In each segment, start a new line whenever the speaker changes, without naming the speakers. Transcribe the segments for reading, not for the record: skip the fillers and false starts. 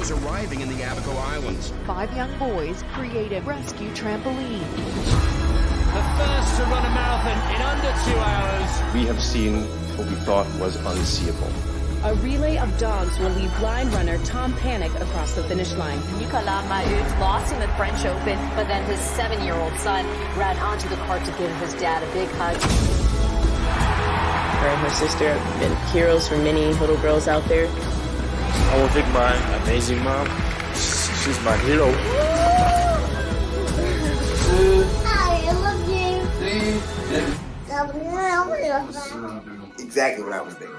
heroes arriving in the Abaco Islands.
5 young boys create a rescue trampoline.
The first to run a marathon in under 2 hours.
We have seen what we thought was unseeable.
A relay of dogs will lead blind runner Tom Panic across the finish line.
Nicolas Mahut lost in the French Open, but then his 7-year-old son ran onto the court to give his dad a big hug.
Her and her sister have been heroes for many little girls out there.
I want to thank my amazing mom. She's my hero.
I love you.
Exactly what I was thinking.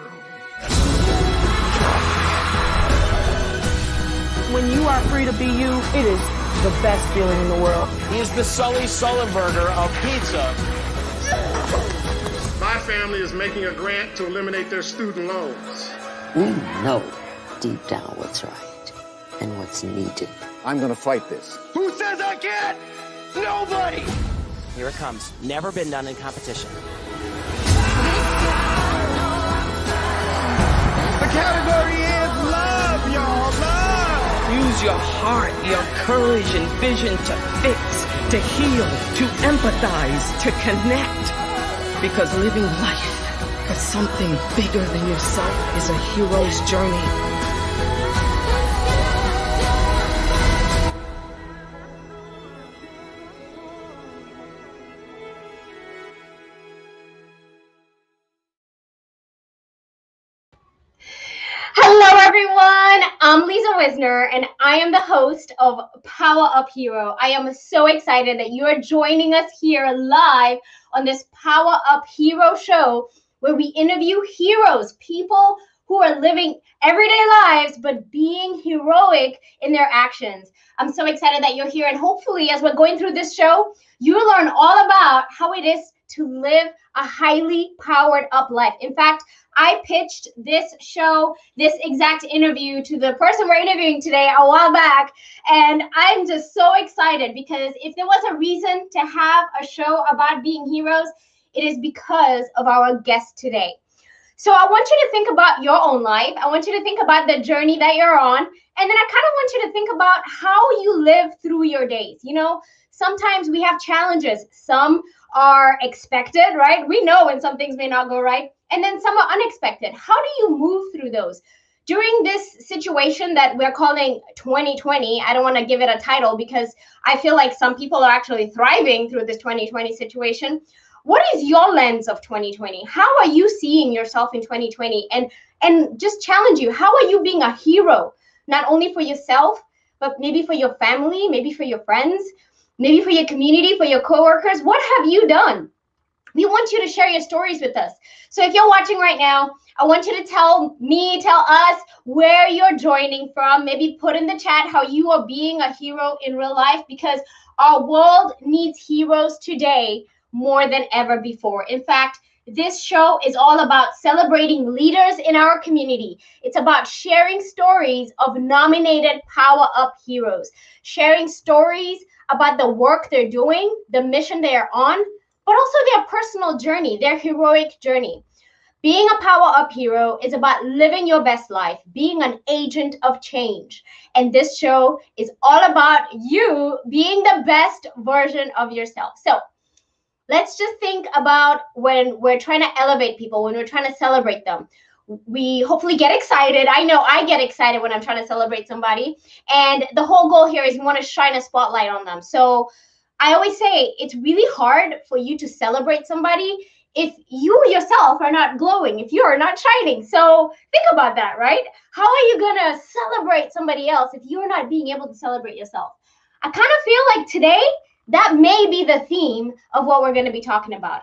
When you are free to be you, it is the best feeling in the world.
He's the Sully Sullenberger of pizza.
My family is making a grant to eliminate their student loans.
We know deep down what's right and what's needed.
I'm going to fight this.
Who says I can't? Nobody! Here it comes. Never been done in competition.
The category is love, y'all. Love!
Use your heart, your courage and vision to fix, to heal, to empathize, to connect. Because living life for something bigger than yourself is a hero's journey.
Hello everyone, I'm Lisa Wisner and I am the host of PowerUp Hero. I am so excited that you are joining us here live on this PowerUp Hero show where we interview heroes, people who are living everyday lives but being heroic in their actions. I'm so excited that you're here and hopefully as we're going through this show, you'll learn all about how it is to live a highly powered up life. In fact, I pitched this show, this exact interview to the person we're interviewing today a while back. And I'm just so excited because if there was a reason to have a show about being heroes, it is because of our guest today. So I want you to think about your own life. I want you to think about the journey that you're on. And then I kind of want you to think about how you live through your days. You know, sometimes we have challenges. Some are expected, right? We know when some things may not go right. And then some are unexpected. How do you move through those? During this situation that we're calling 2020, I don't want to give it a title because I feel like some people are actually thriving through this 2020 situation. What is your lens of 2020? How are you seeing yourself in 2020? And just challenge you, how are you being a hero? Not only for yourself, but maybe for your family, maybe for your friends, maybe for your community, for your coworkers. What have you done? We want you to share your stories with us. So if you're watching right now, I want you to tell us where you're joining from. Maybe put in the chat how you are being a hero in real life because our world needs heroes today more than ever before. In fact, this show is all about celebrating leaders in our community. It's about sharing stories of nominated Power Up heroes, sharing stories about the work they're doing, the mission they are on, but also their personal journey, their heroic journey. Being a Power Up hero is about living your best life, being an agent of change. And this show is all about you being the best version of yourself. So let's just think about when we're trying to elevate people, when we're trying to celebrate them. We hopefully get excited. I know I get excited when I'm trying to celebrate somebody. And the whole goal here is we want to shine a spotlight on them. So I always say it's really hard for you to celebrate somebody if you yourself are not glowing, if you are not shining. So think about that, right? How are you going to celebrate somebody else if you're not being able to celebrate yourself? I kind of feel like today, that may be the theme of what we're going to be talking about.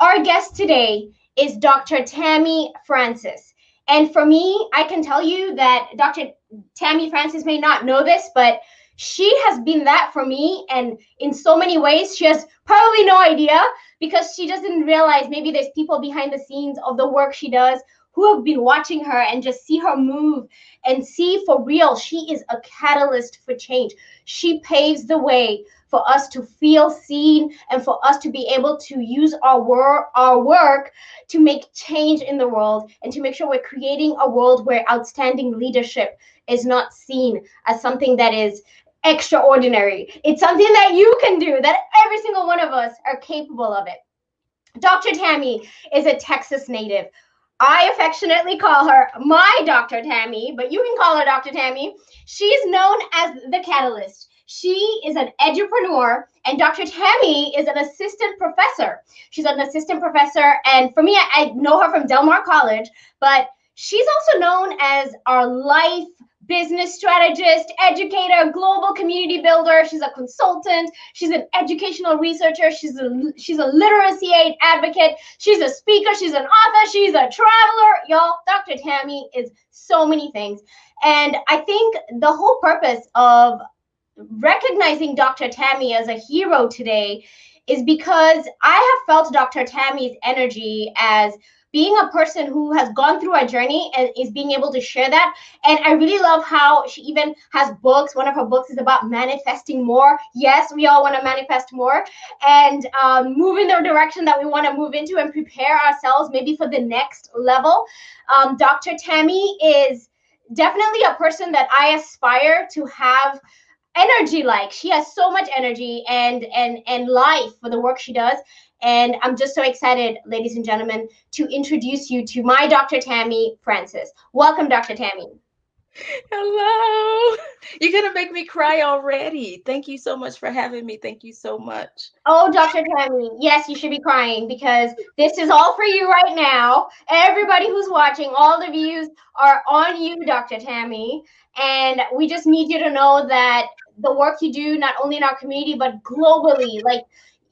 Our guest today is Dr. Tammy Francis. And for me, I can tell you that Dr. Tammy Francis may not know this, but she has been that for me. And in so many ways, she has probably no idea because she doesn't realize maybe there's people behind the scenes of the work she does who have been watching her and just see her move and see for real, she is a catalyst for change. She paves the way for us to feel seen and for us to be able to use our work to make change in the world and to make sure we're creating a world where outstanding leadership is not seen as something that is extraordinary. It's something that you can do, that every single one of us are capable of it. Dr. Tammy is a Texas native. I affectionately call her my Dr. Tammy, but you can call her Dr. Tammy. She's known as the Catalyst. She is an edupreneur, and Dr. Tammy is an assistant professor. She's an assistant professor, and for me, I know her from Del Mar College, but she's also known as our life business strategist, educator, global community builder. She's a consultant. She's an educational researcher. She's a literacy aid advocate. She's a speaker. She's an author. She's a traveler. Y'all, Dr. Tammy is so many things. And I think the whole purpose of recognizing Dr. Tammy as a hero today is because I have felt Dr. Tammy's energy as being a person who has gone through a journey and is being able to share that. And I really love how she even has books. One of her books is about manifesting more. Yes, we all want to manifest more and move in the direction that we want to move into and prepare ourselves maybe for the next level. Dr. Tammy is definitely a person that I aspire to have energy like. She has so much energy and life for the work she does. And I'm just so excited, ladies and gentlemen, to introduce you to my Dr. Tammy Francis. Welcome, Dr. Tammy.
Hello. You're going to make me cry already. Thank you so much for having me. Thank you so much.
Oh, Dr. Tammy, yes, you should be crying because this is all for you right now. Everybody who's watching, all the views are on you, Dr. Tammy. And we just need you to know that the work you do, not only in our community, but globally, like,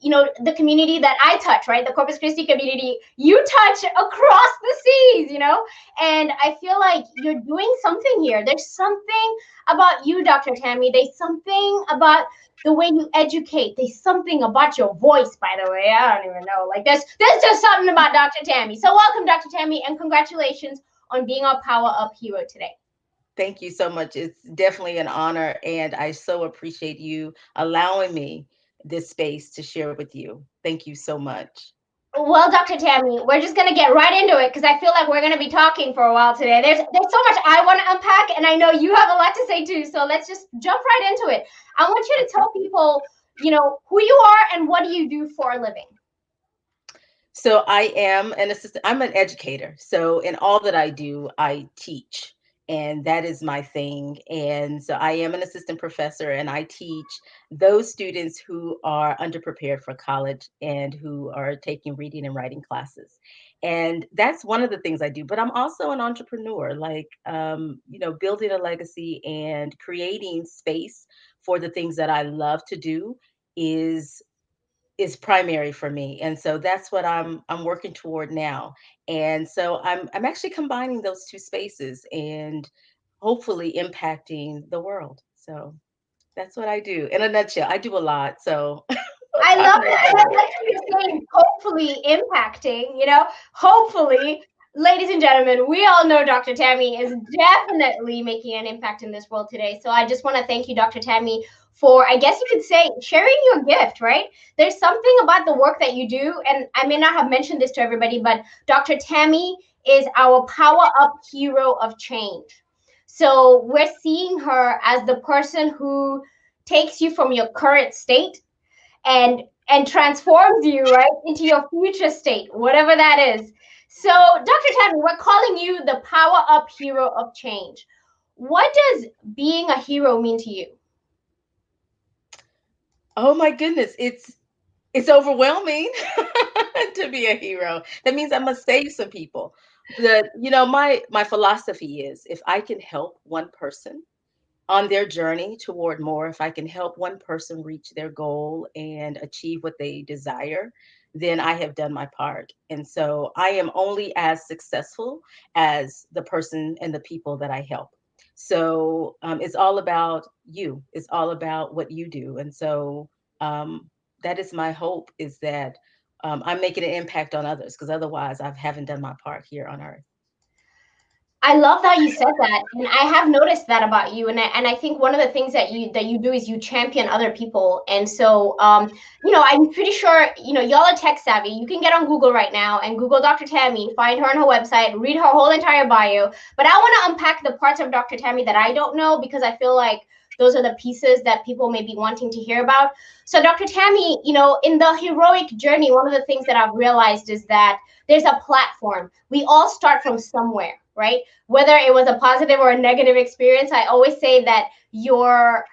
you know, the community that I touch, right? The Corpus Christi community, you touch across the seas, you know? And I feel like you're doing something here. There's something about you, Dr. Tammy. There's something about the way you educate. There's something about your voice, by the way. I don't even know. Like there's just something about Dr. Tammy. So welcome, Dr. Tammy, and congratulations on being our Power Up hero today.
Thank you so much. It's definitely an honor, and I so appreciate you allowing me this space to share with you. Thank you so much.
Well, Dr. Tammy, we're just going to get right into it because I feel like we're going to be talking for a while today. There's so much I want to unpack, and I know you have a lot to say too. So let's just jump right into it. I want you to tell people, you know, who you are and what do you do for a living?
So I am an assistant. I'm an educator. So in all that I do, I teach. And that is my thing. And so I am an assistant professor, and I teach those students who are underprepared for college and who are taking reading and writing classes. And that's one of the things I do. But I'm also an entrepreneur, like, you know, building a legacy and creating space for the things that I love to do is primary for me. And so that's what I'm working toward now. And so I'm actually combining those two spaces and hopefully impacting the world. So that's what I do in a nutshell. I do a lot. So
I love it. I love that you're saying hopefully impacting, you know, hopefully. Ladies and gentlemen, we all know Dr. Tammy is definitely making an impact in this world today. So I just want to thank you, Dr. Tammy, for, I guess you could say, sharing your gift, right? There's something about the work that you do, and I may not have mentioned this to everybody, but Dr. Tammy is our Power Up hero of change. So we're seeing her as the person who takes you from your current state and transforms you, right, into your future state, whatever that is. So, Dr. Tammy, we're calling you the Power Up hero of change. What does being a hero mean to you?
Oh my goodness, it's overwhelming to be a hero. That means I must save some people. You know, my philosophy is if I can help one person on their journey toward more, if I can help one person reach their goal and achieve what they desire, then I have done my part. And so I am only as successful as the person and the people that I help. So it's all about you. It's all about what you do. And so that is my hope, is that I'm making an impact on others, because otherwise I haven't done my part here on earth.
I love that you said that, and I have noticed that about you. And I think one of the things that you do is you champion other people. And so, I'm pretty sure y'all are tech savvy. You can get on Google right now and Google Dr. Tammy, find her on her website, read her whole entire bio. But I want to unpack the parts of Dr. Tammy that I don't know, because I feel like those are the pieces that people may be wanting to hear about. So, Dr. Tammy, in the heroic journey, one of the things that I've realized is that there's a platform. We all start from somewhere, right? Whether it was a positive or a negative experience, I always say that your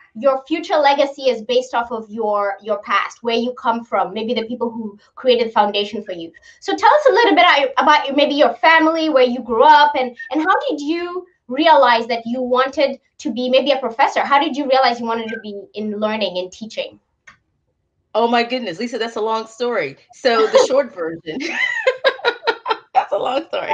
future legacy is based off of your past, where you come from, maybe the people who created the foundation for you. So tell us a little bit about maybe your family, where you grew up, and how did you realize that you wanted to be maybe a professor? How did you realize you wanted to be in learning and teaching?
Oh my goodness, Lisa, that's a long story. So the short version. That's a long story.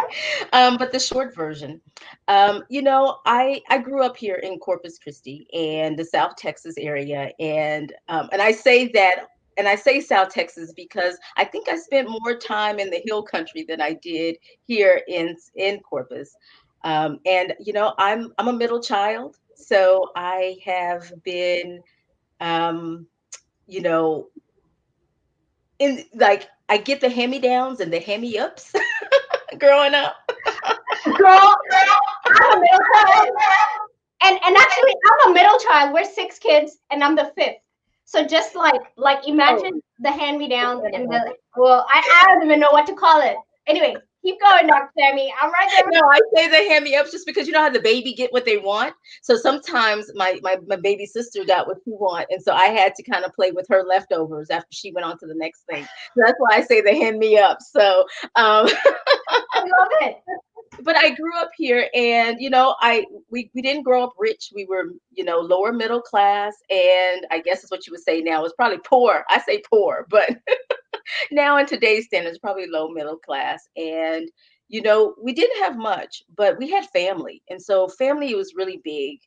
But the short version, I grew up here in Corpus Christi and the South Texas area. And I say that, and I say South Texas because I think I spent more time in the hill country than I did here in Corpus. I'm a middle child. So I have been, in like, I get the hand-me-downs and the hand-me-ups growing up.
Girl, I'm a middle child. And actually, I'm a middle child. We're 6 kids, and I'm the 5th. So just like imagine the hand-me-downs and I don't even know what to call it. Anyway, keep going, Dr. Tammy. I'm right there.
No, I say the hand-me-ups just because you know how the baby get what they want. So sometimes my baby sister got what she want, and so I had to kind of play with her leftovers after she went on to the next thing. So that's why I say the hand-me-ups. So
I love it.
But I grew up here, and we didn't grow up rich. We were lower middle class, and I guess is what you would say now. It's probably poor. I say poor, but now in today's standards, probably low middle class. And we didn't have much, but we had family, and so family was really big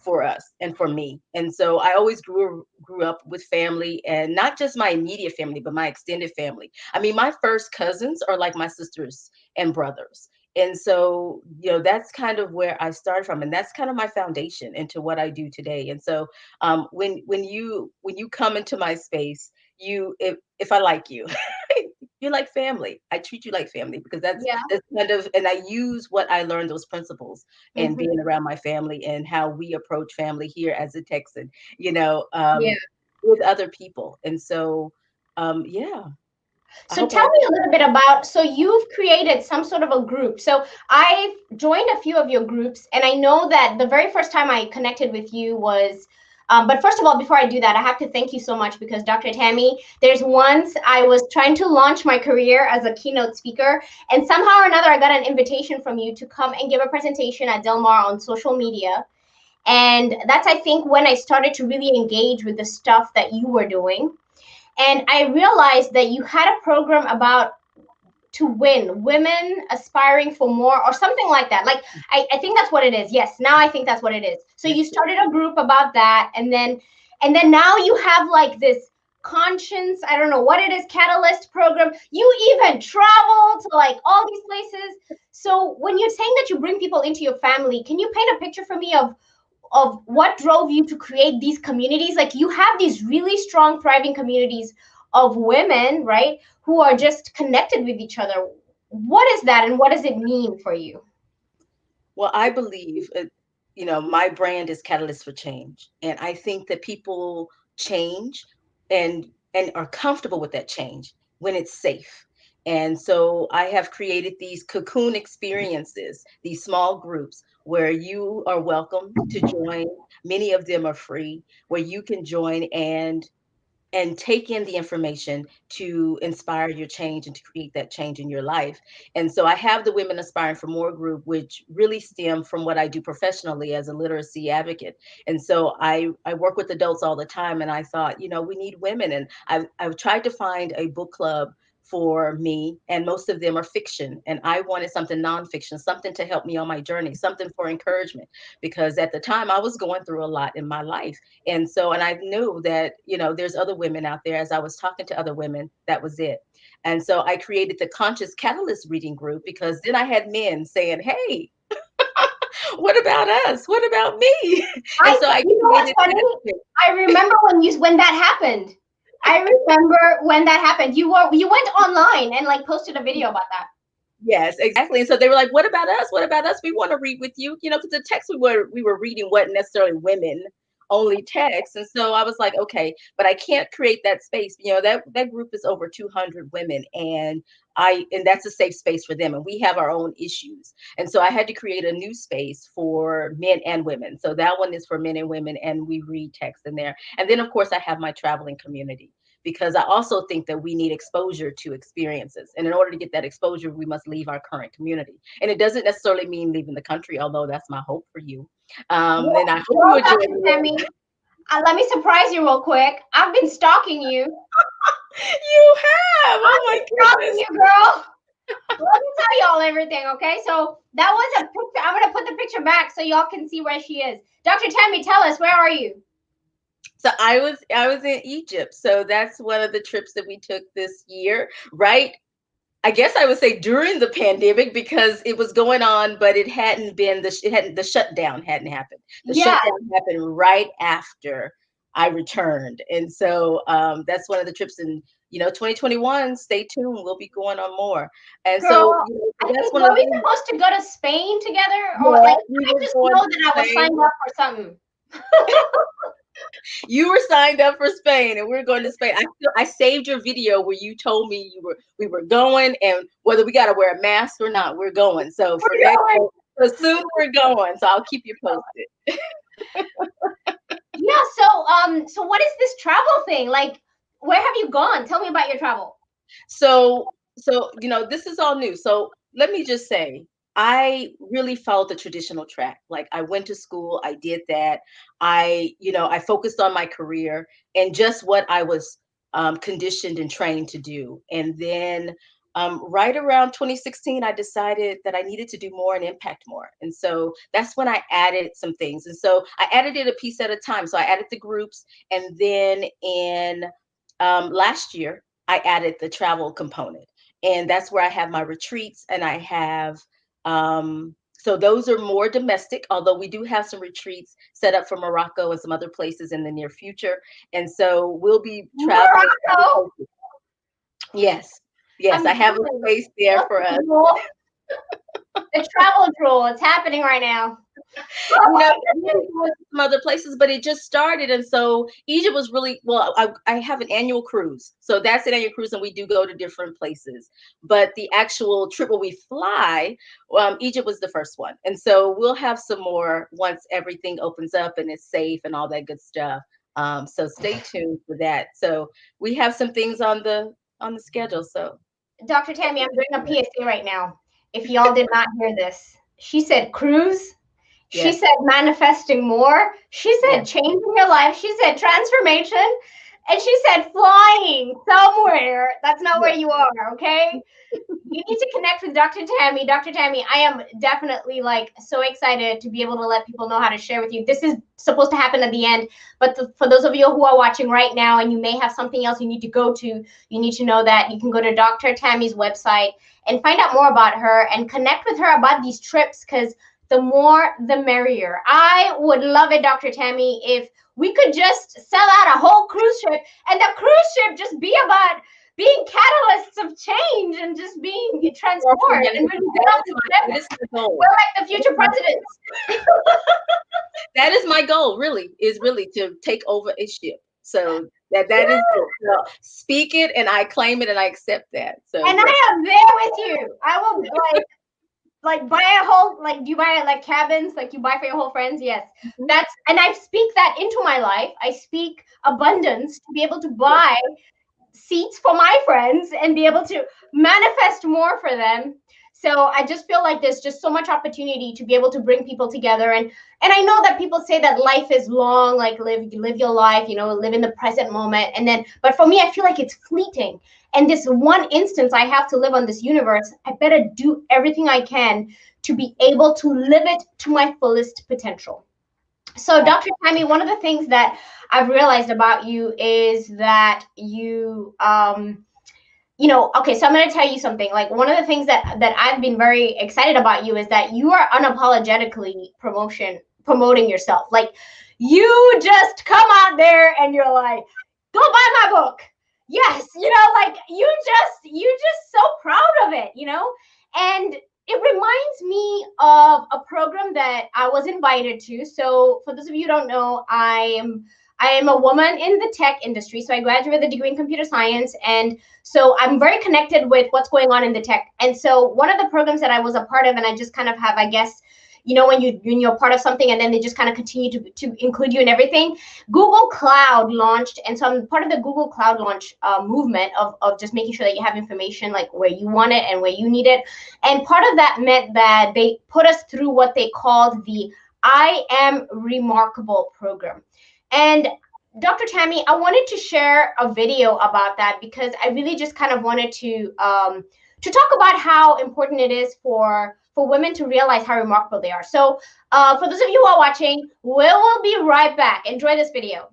for us and for me. And so I always grew up with family, and not just my immediate family, but my extended family. I mean, my first cousins are like my sisters and brothers. And so, that's kind of where I started from, and that's kind of my foundation into what I do today. And so, when you come into my space, if I like you, you're like family. I treat you like family because that's kind of, and I use what I learned, those principles, and being around my family and how we approach family here as a Texan, with other people. And so,
So tell me a little bit about, so you've created some sort of a group. So I've joined a few of your groups, and I know that the very first time I connected with you was, but first of all, before I do that, I have to thank you so much, because Dr. Tammy, there's once I was trying to launch my career as a keynote speaker, and somehow or another, I got an invitation from you to come and give a presentation at Del Mar on social media. And that's, I think, when I started to really engage with the stuff that you were doing. And I realized that you had a program about to win, women aspiring for more, or something like that. Like, I think that's what it is. Yes, now I think that's what it is. So you started a group about that, and then now you have like this conscience, I don't know what it is, catalyst program. You even travel to like all these places. So when you're saying that you bring people into your family, can you paint a picture for me of what drove you to create these communities? Like, you have these really strong, thriving communities of women, right, who are just connected with each other. What is that, and what does it mean for you?
Well, I believe, my brand is Catalyst for Change. And I think that people change and are comfortable with that change when it's safe. And so I have created these cocoon experiences, these small groups where you are welcome to join. Many of them are free, where you can join and take in the information to inspire your change and to create that change in your life. And so I have the Women Aspiring for More group, which really stem from what I do professionally as a literacy advocate. And so I work with adults all the time, and I thought, we need women. And I've tried to find a book club for me, and most of them are fiction. And I wanted something nonfiction, something to help me on my journey, something for encouragement, because at the time I was going through a lot in my life. And so, and I knew that, there's other women out there. As I was talking to other women, that was it. And so I created the Conscious Catalyst reading group, because then I had men saying, hey, What about us? What about me? And so I
you know what's funny? I remember when that happened. I remember when that happened. You went online and like posted a video about that.
Yes, exactly. And so they were like, "What about us? What about us? We want to read with you." You know, because the text we were reading wasn't necessarily women only text, and so I was like, "Okay," but I can't create that space. You know, that group is over 200 women, and that's a safe space for them, and we have our own issues, and so I had to create a new space for men and women. So that one is for men and women, and we read text in there, and then of course I have my traveling community, because I also think that we need exposure to experiences. And in order to get that exposure, we must leave our current community. And it doesn't necessarily mean leaving the country, although that's my hope for you. And I hope you
Dr. Tammy, let me surprise you real quick. I've been stalking you.
You have? Oh my goodness.
You, girl. Let me tell y'all everything, okay? So that was a picture. I'm going to put the picture back so y'all can see where she is. Dr. Tammy, tell us, where are you?
So I was in Egypt. So that's one of the trips that we took this year, right? I guess I would say during the pandemic, because it was going on, but it hadn't been the shutdown hadn't happened. The shutdown happened right after I returned. And so that's one of the trips in 2021. Stay tuned. We'll be going on more. And
girl,
so
that's one of the. Were we supposed to go to Spain together? Or like I just know that I was signed up for something.
You were signed up for Spain, and we're going to Spain. I saved your video where you told me we were going, and whether we got to wear a mask or not, we're going. So so soon we're going. So I'll keep you posted.
Yeah. So what is this travel thing? Like, where have you gone? Tell me about your travel.
So this is all new. So let me just say, I really followed the traditional track. Like, I went to school, I did that. I focused on my career and just what I was conditioned and trained to do. And then right around 2016, I decided that I needed to do more and impact more. And so that's when I added some things. And so I added it a piece at a time. So I added the groups. And then in last year, I added the travel component. And that's where I have my retreats, and I have so those are more domestic, although we do have some retreats set up for Morocco and some other places in the near future. And so we'll be traveling.
Morocco?
Yes. I have a space there for us.
The travel drool, it's happening right now.
Some other places, but it just started. And so Egypt was really, well, I have an annual cruise. So that's an annual cruise, and we do go to different places. But the actual trip where we fly, Egypt was the first one. And so we'll have some more once everything opens up and it's safe and all that good stuff. So stay tuned for that. So we have some things on the schedule. So
Dr. Tammy, I'm doing a PSA right now. If y'all did not hear this, she said cruise. Yes. She said manifesting more. She said changing your life. She said transformation. And she said flying somewhere. That's not where you are, okay? You need to connect with Dr. Tammy. Dr. Tammy, I am definitely like so excited to be able to let people know how to share with you. This is supposed to happen at the end, but for those of you who are watching right now and you may have something else you need to go to, you need to know that you can go to Dr. Tammy's website and find out more about her and connect with her about these trips, because the more, the merrier. I would love it, Dr. Tammy, if we could just sell out a whole cruise ship, and the cruise ship just be about being catalysts of change and just being transformed. And we're like the future presidents.
That is my goal, really, to take over a ship. So that is speak it, and I claim it, and I accept that. So
and I am there with you. I will like buy a whole, like, do you buy like cabins, like you buy for your whole friends? Yes. And I speak that into my life. I speak abundance to be able to buy seats for my friends and be able to manifest more for them. So I just feel like there's just so much opportunity to be able to bring people together. And I know that people say that life is long, like live your life, live in the present moment. But for me, I feel like it's fleeting. And this one instance I have to live on this universe, I better do everything I can to be able to live it to my fullest potential. So Dr. Tammy, one of the things that I've realized about you is that you okay, so I'm going to tell you something. Like, one of the things that I've been very excited about you is that you are unapologetically promoting yourself. Like, you just come out there and you're like, go buy my book. Yes, like you just so proud of it, and it reminds me of a program that I was invited to. So for those of you who don't know, I am a woman in the tech industry. So I graduated with a degree in computer science. And so I'm very connected with what's going on in the tech. And so one of the programs that I was a part of, and I just kind of have, I guess, when you're part of something and then they just kind of continue to include you in everything, Google Cloud launched. And so I'm part of the Google Cloud launch movement of just making sure that you have information like where you want it and where you need it. And part of that meant that they put us through what they called the I Am Remarkable program. And Dr. Tammy, I wanted to share a video about that because I really just kind of wanted to talk about how important it is for women to realize how remarkable they are. So for those of you who are watching, we will be right back. Enjoy this video.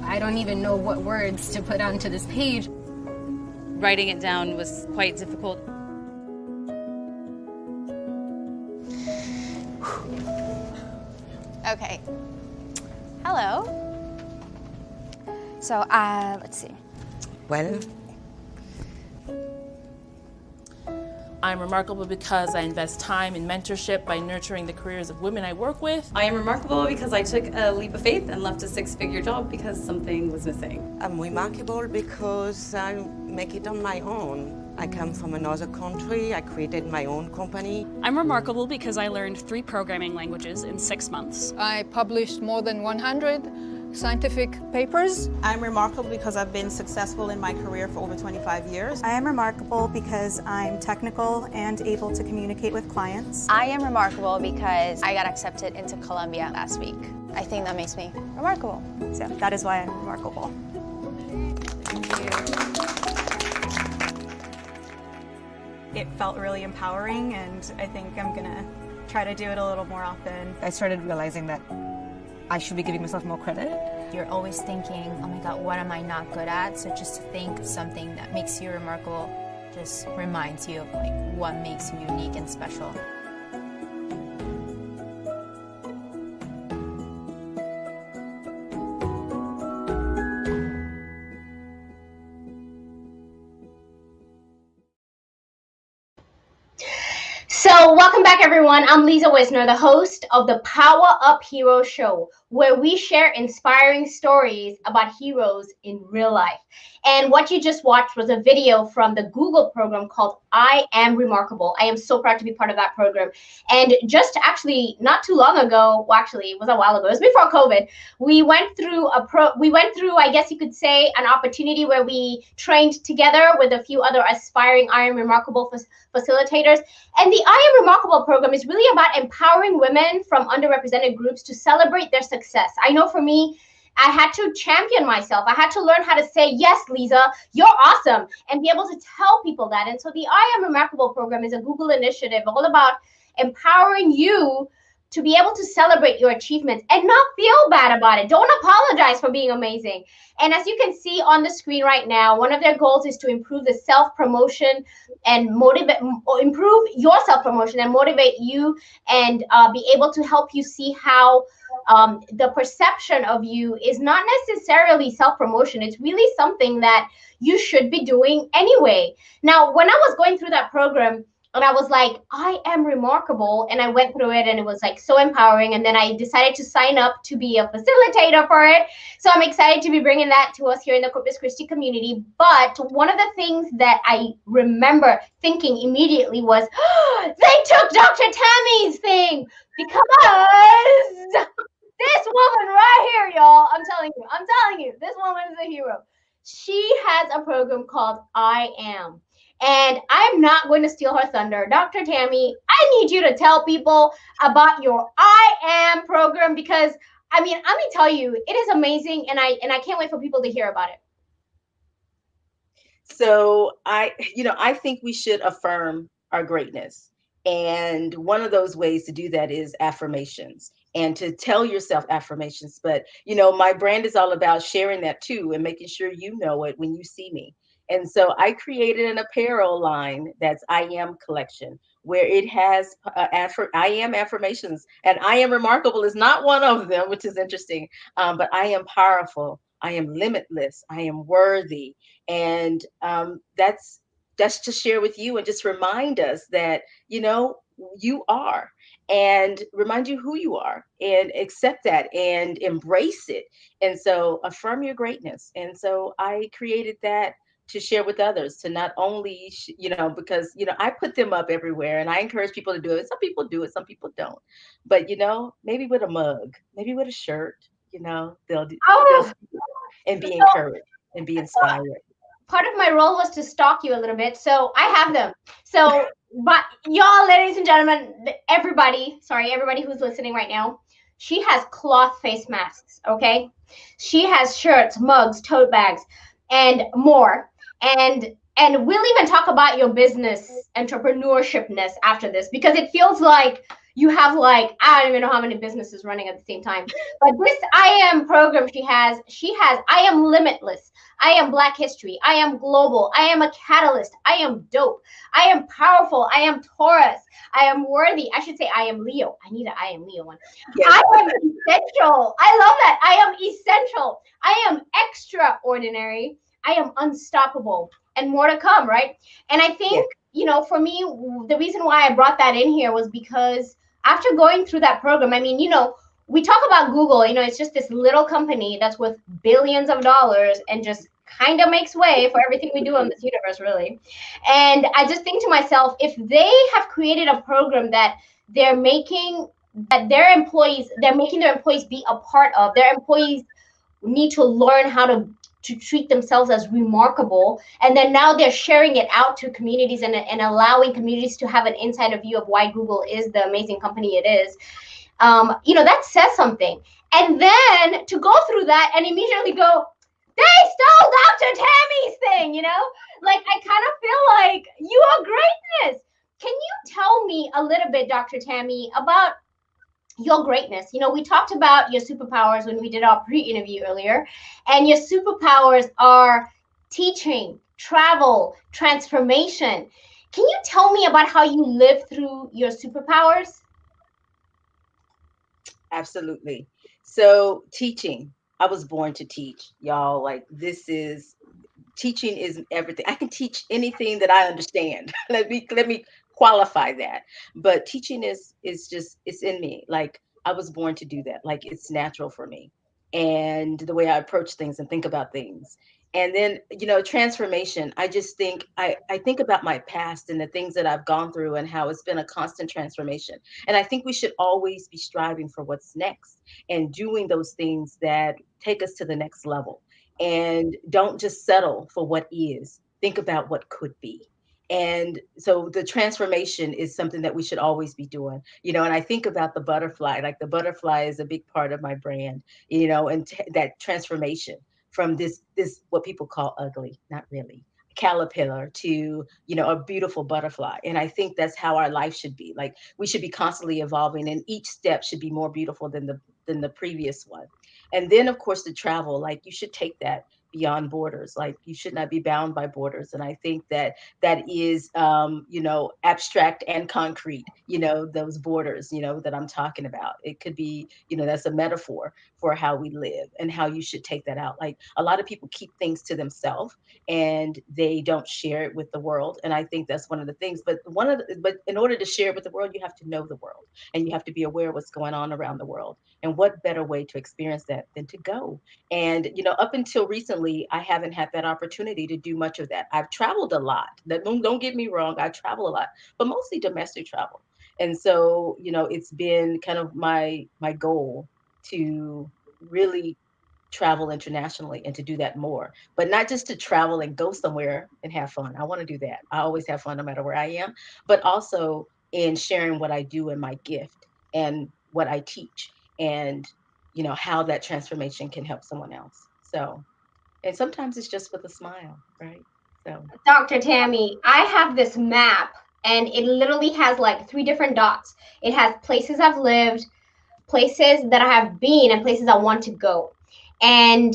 I don't even know what words to put onto this page. Writing it down was quite difficult.
Okay. Hello. So, let's see.
Well,
I'm remarkable because I invest time in mentorship by nurturing the careers of women I work with.
I am remarkable because I took a leap of faith and left a 6-figure job because something was missing.
I'm remarkable because I make it on my own. I come from another country, I created my own company.
I'm remarkable because I learned 3 programming languages in 6 months.
I published more than 100 scientific papers.
I'm remarkable because I've been successful in my career for over 25 years.
I am remarkable because I'm technical and able to communicate with clients.
I am remarkable because I got accepted into Columbia last week. I think that makes me remarkable.
So that is why I'm remarkable.
Thank you.
It felt really empowering, and I think I'm gonna try to do it a little more often.
I started realizing that I should be giving myself more credit.
You're always thinking, oh my God, what am I not good at? So just to think something that makes you remarkable just reminds you of like what makes you unique and special.
So welcome back, everyone. I'm Lisa Wisner, the host of the Power Up Hero Show, where we share inspiring stories about heroes in real life. And what you just watched was a video from the Google program called I Am Remarkable. I am so proud to be part of that program. And just actually not too long ago, well, actually it was a while ago, it was before COVID, we went through I guess you could say, an opportunity where we trained together with a few other aspiring I Am Remarkable facilitators. And the I Am Remarkable program is really about empowering women from underrepresented groups to celebrate their success. I know for me, I had to champion myself. I had to learn how to say, yes, Lisa, you're awesome, and be able to tell people that. And so the I Am Remarkable program is a Google initiative all about empowering you to be able to celebrate your achievements and not feel bad about it. Don't apologize for being amazing. And as you can see on the screen right now, one of their goals is to improve the self-promotion and improve your self-promotion and motivate you and be able to help you see how the perception of you is not necessarily self-promotion. It's really something that you should be doing anyway. Now, when I was going through that program, and I was like, I am remarkable. And I went through it and it was like so empowering. And then I decided to sign up to be a facilitator for it. So I'm excited to be bringing that to us here in the Corpus Christi community. But one of the things that I remember thinking immediately was, they took Dr. Tammy's thing because this woman right here, y'all, I'm telling you, this woman is a hero. She has a program called I Am. And I'm not going to steal her thunder. Dr. Tammy, I need you to tell people about your I Am program because, I mean, let me tell you, it is amazing, and I can't wait for people to hear about it.
So I think we should affirm our greatness. And one of those ways to do that is affirmations, and to tell yourself affirmations. But, my brand is all about sharing that too, and making sure you know it when you see me. And so I created an apparel line that's I Am collection, where it has I am affirmations, and I am remarkable is not one of them, which is interesting. But I am powerful. I am limitless. I am worthy. And that's to share with you and just remind us that, you are, and remind you who you are, and accept that and embrace it. And so affirm your greatness. And so I created that to share with others, to not only, because, I put them up everywhere, and I encourage people to do it. Some people do it, some people don't. But, maybe with a mug, maybe with a shirt, they'll and be encouraged and be inspired.
Part of my role was to stalk you a little bit, so I have them. So, but y'all, ladies and gentlemen, everybody who's listening right now, she has cloth face masks, okay? She has shirts, mugs, tote bags, and more. And we'll even talk about your business entrepreneurshipness after this, because it feels like you have I don't even know how many businesses running at the same time. But this I Am program she has, I am limitless. I am Black history. I am global. I am a catalyst. I am dope. I am powerful. I am Taurus. I am worthy. I should say I am Leo. I need an I am Leo one. Yes. I am essential. I love that. I am essential. I am extraordinary. I am unstoppable, and more to come, right? And I think, for me, the reason why I brought that in here was because after going through that program, I mean, we talk about Google, it's just this little company that's worth billions of dollars and just kind of makes way for everything we do in this universe, really. And I just think to myself, if they have created a program that they're making their employees be a part of, their employees need to learn how to treat themselves as remarkable, and then now they're sharing it out to communities and allowing communities to have an insider view of why Google is the amazing company it is. That says something. And then to go through that and immediately go, they stole Dr. Tammy's thing, I kind of feel like you are greatness. Can you tell me a little bit, Dr. Tammy, about your greatness? We talked about your superpowers when we did our pre-interview earlier, and your superpowers are teaching, travel, transformation. Can you tell me about how you live through your superpowers?
Absolutely. So teaching, I was born to teach, y'all. Teaching is everything. I can teach anything that I understand. Let me qualify that. But teaching is just, it's in me. I was born to do that. It's natural for me. And the way I approach things and think about things. And then, transformation, I just think, I think about my past and the things that I've gone through and how it's been a constant transformation. And I think we should always be striving for what's next and doing those things that take us to the next level. And don't just settle for what is. Think about what could be. And so the transformation is something that we should always be doing, and I think about the butterfly, the butterfly is a big part of my brand, and that transformation from this what people call ugly, not really, caterpillar to, a beautiful butterfly. And I think that's how our life should be. We should be constantly evolving, and each step should be more beautiful than the previous one. And then, of course, the travel, you should take that beyond borders. You should not be bound by borders. And I think that is, abstract and concrete, those borders, that I'm talking about. It could be, that's a metaphor for how we live and how you should take that out. A lot of people keep things to themselves and they don't share it with the world. And I think that's one of the things, but in order to share it with the world, you have to know the world, and you have to be aware of what's going on around the world. And what better way to experience that than to go? And, up until recently, I haven't had that opportunity to do much of that. I've traveled a lot. Don't get me wrong. I travel a lot, but mostly domestic travel. And so, it's been kind of my goal to really travel internationally and to do that more, but not just to travel and go somewhere and have fun. I want to do that. I always have fun no matter where I am, but also in sharing what I do and my gift and what I teach, and how that transformation can help someone else. So, and sometimes it's just with a smile, right? So,
Dr. Tammy, I have this map and it literally has like 3 different dots. It has places I've lived, places that I have been, and places I want to go. And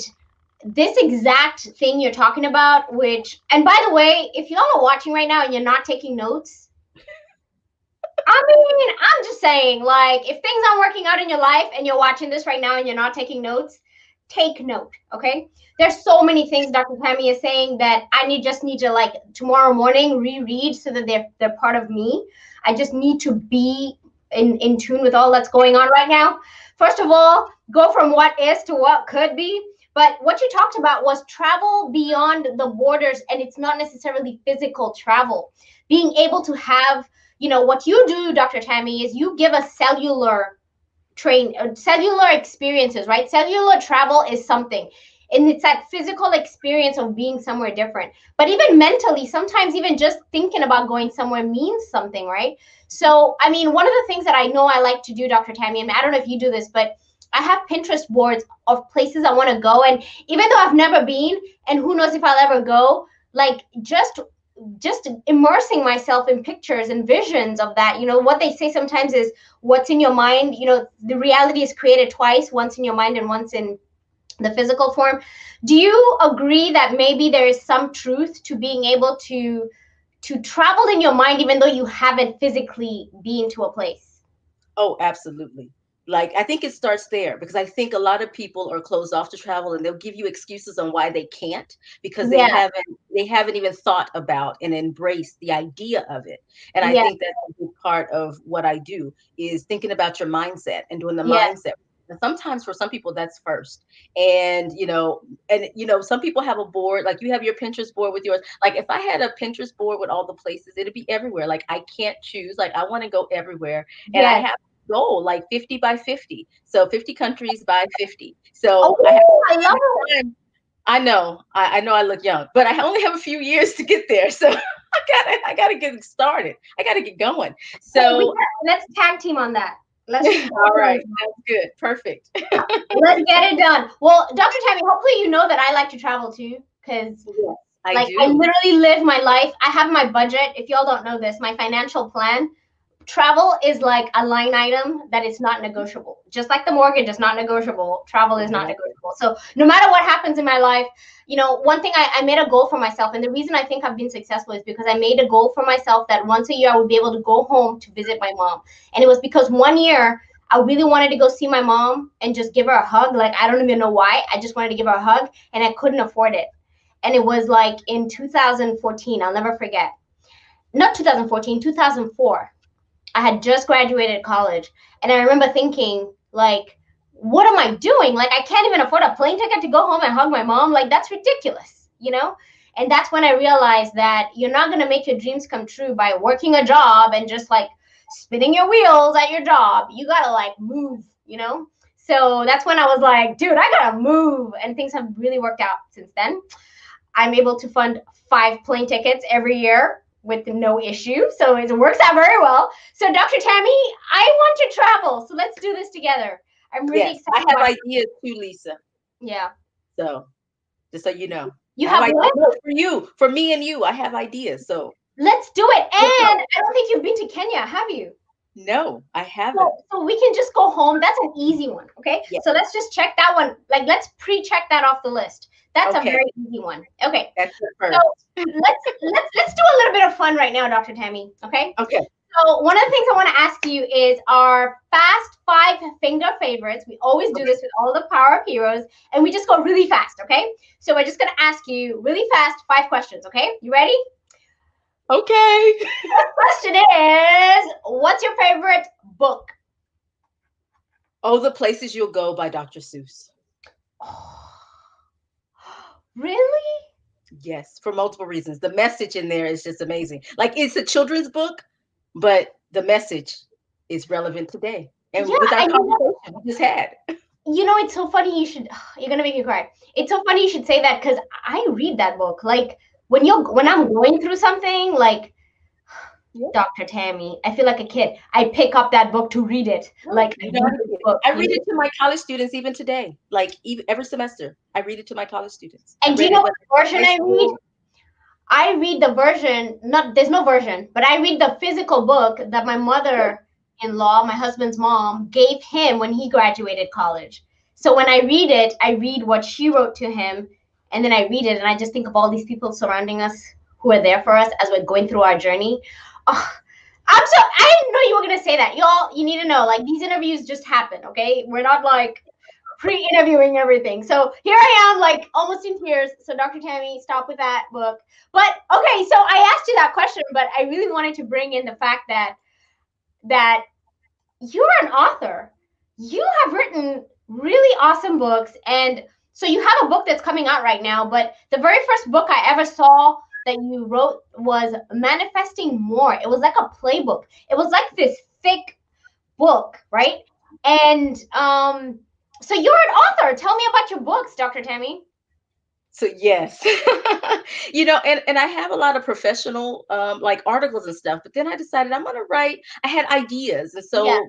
this exact thing you're talking about, and by the way, if y'all are watching right now and you're not taking notes, I mean, I'm just saying, like, if things aren't working out in your life and you're watching this right now and you're not taking notes, take note, okay? There's so many things Dr. Tammy is saying that I just need to, like, tomorrow morning reread so that they're part of me. I just need to be in tune with all that's going on right now. First of all, go from what is to what could be. But what you talked about was travel beyond the borders, and it's not necessarily physical travel. Being able to have, what you do, Dr. Tammy, is you give us cellular experiences, right? Cellular travel is something. And it's that physical experience of being somewhere different. But even mentally, sometimes even just thinking about going somewhere means something, right? So, I mean, one of the things that I know I like to do, Dr. Tammy, and I don't know if you do this, but I have Pinterest boards of places I want to go. And even though I've never been, and who knows if I'll ever go, like just immersing myself in pictures and visions of that. What they say sometimes is what's in your mind, the reality is created twice, once in your mind and once in the physical form. Do you agree that maybe there is some truth to being able to travel in your mind even though you haven't physically been to a place?
Oh, absolutely. Like, I think it starts there, because I think a lot of people are closed off to travel, and they'll give you excuses on why they can't, because they haven't even thought about and embraced the idea of it. And I think that's a big part of what I do, is thinking about your mindset and doing the mindset. And sometimes for some people that's first. And some people have a board, like you have your Pinterest board with yours. Like, if I had a Pinterest board with all the places, it'd be everywhere. Like, I can't choose. Like, I want to go everywhere. And I have goal like 50 by 50, so 50 countries by 50. So I love it. I know I look young, but I only have a few years to get there, so I gotta get started. I gotta get going. So
let's tag team on that.
All right, that's good, perfect.
Let's get it done. Well, Dr. Tammy, hopefully you know that I like to travel too, because I literally live my life. I have my budget. If y'all don't know this, my financial plan. Travel is like a line item that is not negotiable. Just like the mortgage is not negotiable, travel is not negotiable. So no matter what happens in my life, one thing I made a goal for myself, and the reason I think I've been successful is because I made a goal for myself that once a year I would be able to go home to visit my mom. And it was because one year I really wanted to go see my mom and just give her a hug. Like, I don't even know why. I just wanted to give her a hug, and I couldn't afford it. And it was like in 2014, I'll never forget. Not 2014, 2004. I had just graduated college, and I remember thinking, like, what am I doing? Like, I can't even afford a plane ticket to go home and hug my mom. Like, that's ridiculous, And that's when I realized that you're not going to make your dreams come true by working a job and just, like, spinning your wheels at your job. You got to, like, move, So that's when I was like, dude, I got to move. And things have really worked out since then. I'm able to fund 5 plane tickets every year with no issue. So it works out very well. So Dr. Tammy, I want to travel. So let's do this together. I'm really excited.
I have ideas too, Lisa.
Yeah.
So just so you know.
You have
ideas for you, for me and you. I have ideas. So
let's do it. And I don't think you've been to Kenya, have you?
No, I haven't.
So we can just go home. That's an easy one. Okay. Yes. So let's just check that one. Like, let's pre-check that off the list. That's a very easy one. Okay.
That's the first.
So let's do a little bit of fun right now, Dr. Tammy. Okay.
Okay.
So one of the things I want to ask you is our fast 5 finger favorites. We always do this with all the PowerUp heroes, and we just go really fast. Okay. So we're just gonna ask you really fast 5 questions. Okay. You ready?
Okay.
The question is, what's your favorite book?
Oh, The Places You'll Go by Dr. Seuss.
Really?
Yes, for multiple reasons. The message in there is just amazing. Like, it's a children's book, but the message is relevant today. And with our conversation we just had.
It's so funny you're gonna make me cry. It's so funny you should say that, because I read that book. Like, when I'm going through something, like, Dr. Tammy, I feel like a kid. I pick up that book to read it. Like,
I read it to my college students even today. Like, every semester, I read it to my college students.
And do you know what version I read? I read the version, there's no version, but I read the physical book that my mother-in-law, my husband's mom, gave him when he graduated college. So when I read it, I read what she wrote to him, and then I read it, and I just think of all these people surrounding us who are there for us as we're going through our journey. Oh, I didn't know you were going to say that. Y'all, you need to know, like, these interviews just happen, okay? We're not, like, pre-interviewing everything. So here I am, like, almost in tears. So Dr. Tammy, stop with that book. But, okay, so I asked you that question, but I really wanted to bring in the fact that you're an author. You have written really awesome books. And so you have a book that's coming out right now, but the very first book I ever saw that you wrote was Manifesting More. It was like a playbook. It was like this thick book, right? And so you're an author. Tell me about your books, Dr. Tammy.
So yes, you know, and I have a lot of professional like articles and stuff, but then I decided I'm going to write. I had ideas. And so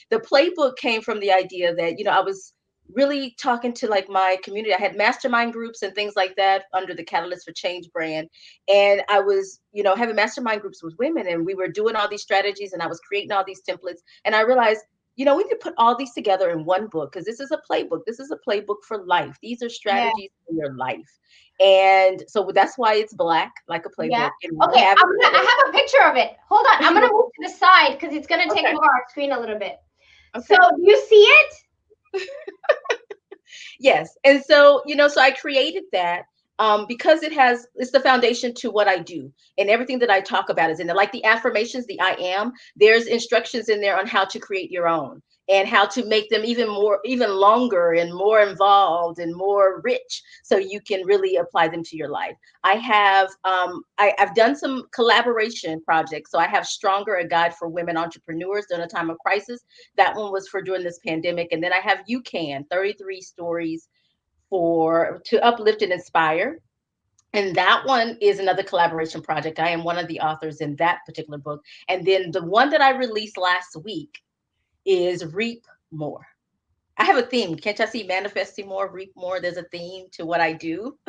the playbook came from the idea that, you know, I was really talking to like my community. I had mastermind groups and things like that under the Catalyst for Change brand. And I was, you know, having mastermind groups with women, and we were doing all these strategies, and I was creating all these templates. And I realized, you know, we could put all these together in one book, because this is a playbook. This is a playbook for life. These are strategies for your life. And so that's why it's black, like a playbook.
Yeah. Okay, I have a picture of it. Hold on. I'm going to move to the side because it's going to take over our screen a little bit. Okay. So do you see it?
Yes. And so, you know, so I created that because it's the foundation to what I do, and everything that I talk about is in there. Like the affirmations, the I am, there's instructions in there on how to create your own and how to make them even longer and more involved and more rich, so you can really apply them to your life. I have, I've done some collaboration projects. So I have Stronger, a guide for women entrepreneurs during a time of crisis. That one was for during this pandemic. And then I have You Can, 33 stories to uplift and inspire. And that one is another collaboration project. I am one of the authors in that particular book. And then the one that I released last week is Reap More. I have a theme. Can't y'all see Manifesting More, Reap More? There's a theme to what I do.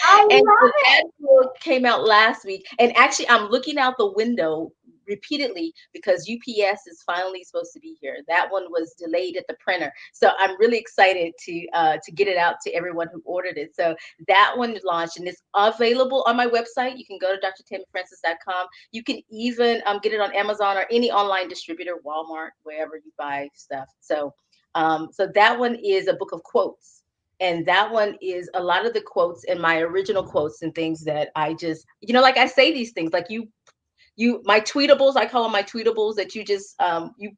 I
and
love
so
it.
that book came out last week. And actually, I'm looking out the window repeatedly because UPS is finally supposed to be here. That one was delayed at the printer. So I'm really excited to get it out to everyone who ordered it. So that one launched, and it's available on my website. You can go to drtammyfrancis.com. You can even get it on Amazon or any online distributor, Walmart, wherever you buy stuff. So so that one is a book of quotes. And that one is a lot of the quotes and my original quotes and things that I just, you know, like I say these things, like my tweetables, I call them my tweetables that you just, you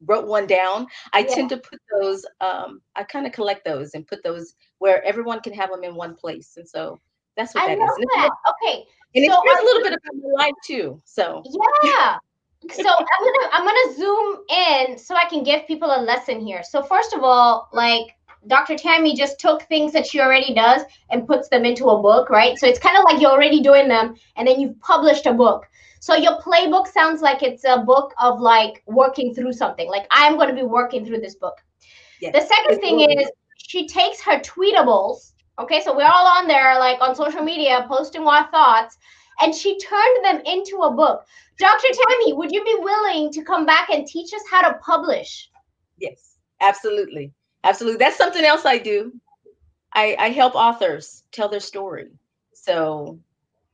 wrote one down. I tend to put those, I kind of collect those and put those where everyone can have them in one place. And so that's what that is.
That. Okay.
And so it shares a little bit about my life too. So
yeah. So I'm gonna zoom in so I can give people a lesson here. So first of all, like Dr. Tammy just took things that she already does and puts them into a book, right? So it's kind of like you're already doing them and then you've published a book. So your playbook sounds like it's a book of like working through something. Like I'm going to be working through this book. Yes. The second thing is she takes her tweetables. Okay, so we're all on there, like on social media, posting our thoughts, and she turned them into a book. Dr. Tammy, would you be willing to come back and teach us how to publish?
Yes, absolutely. Absolutely. That's something else I do. I help authors tell their story. So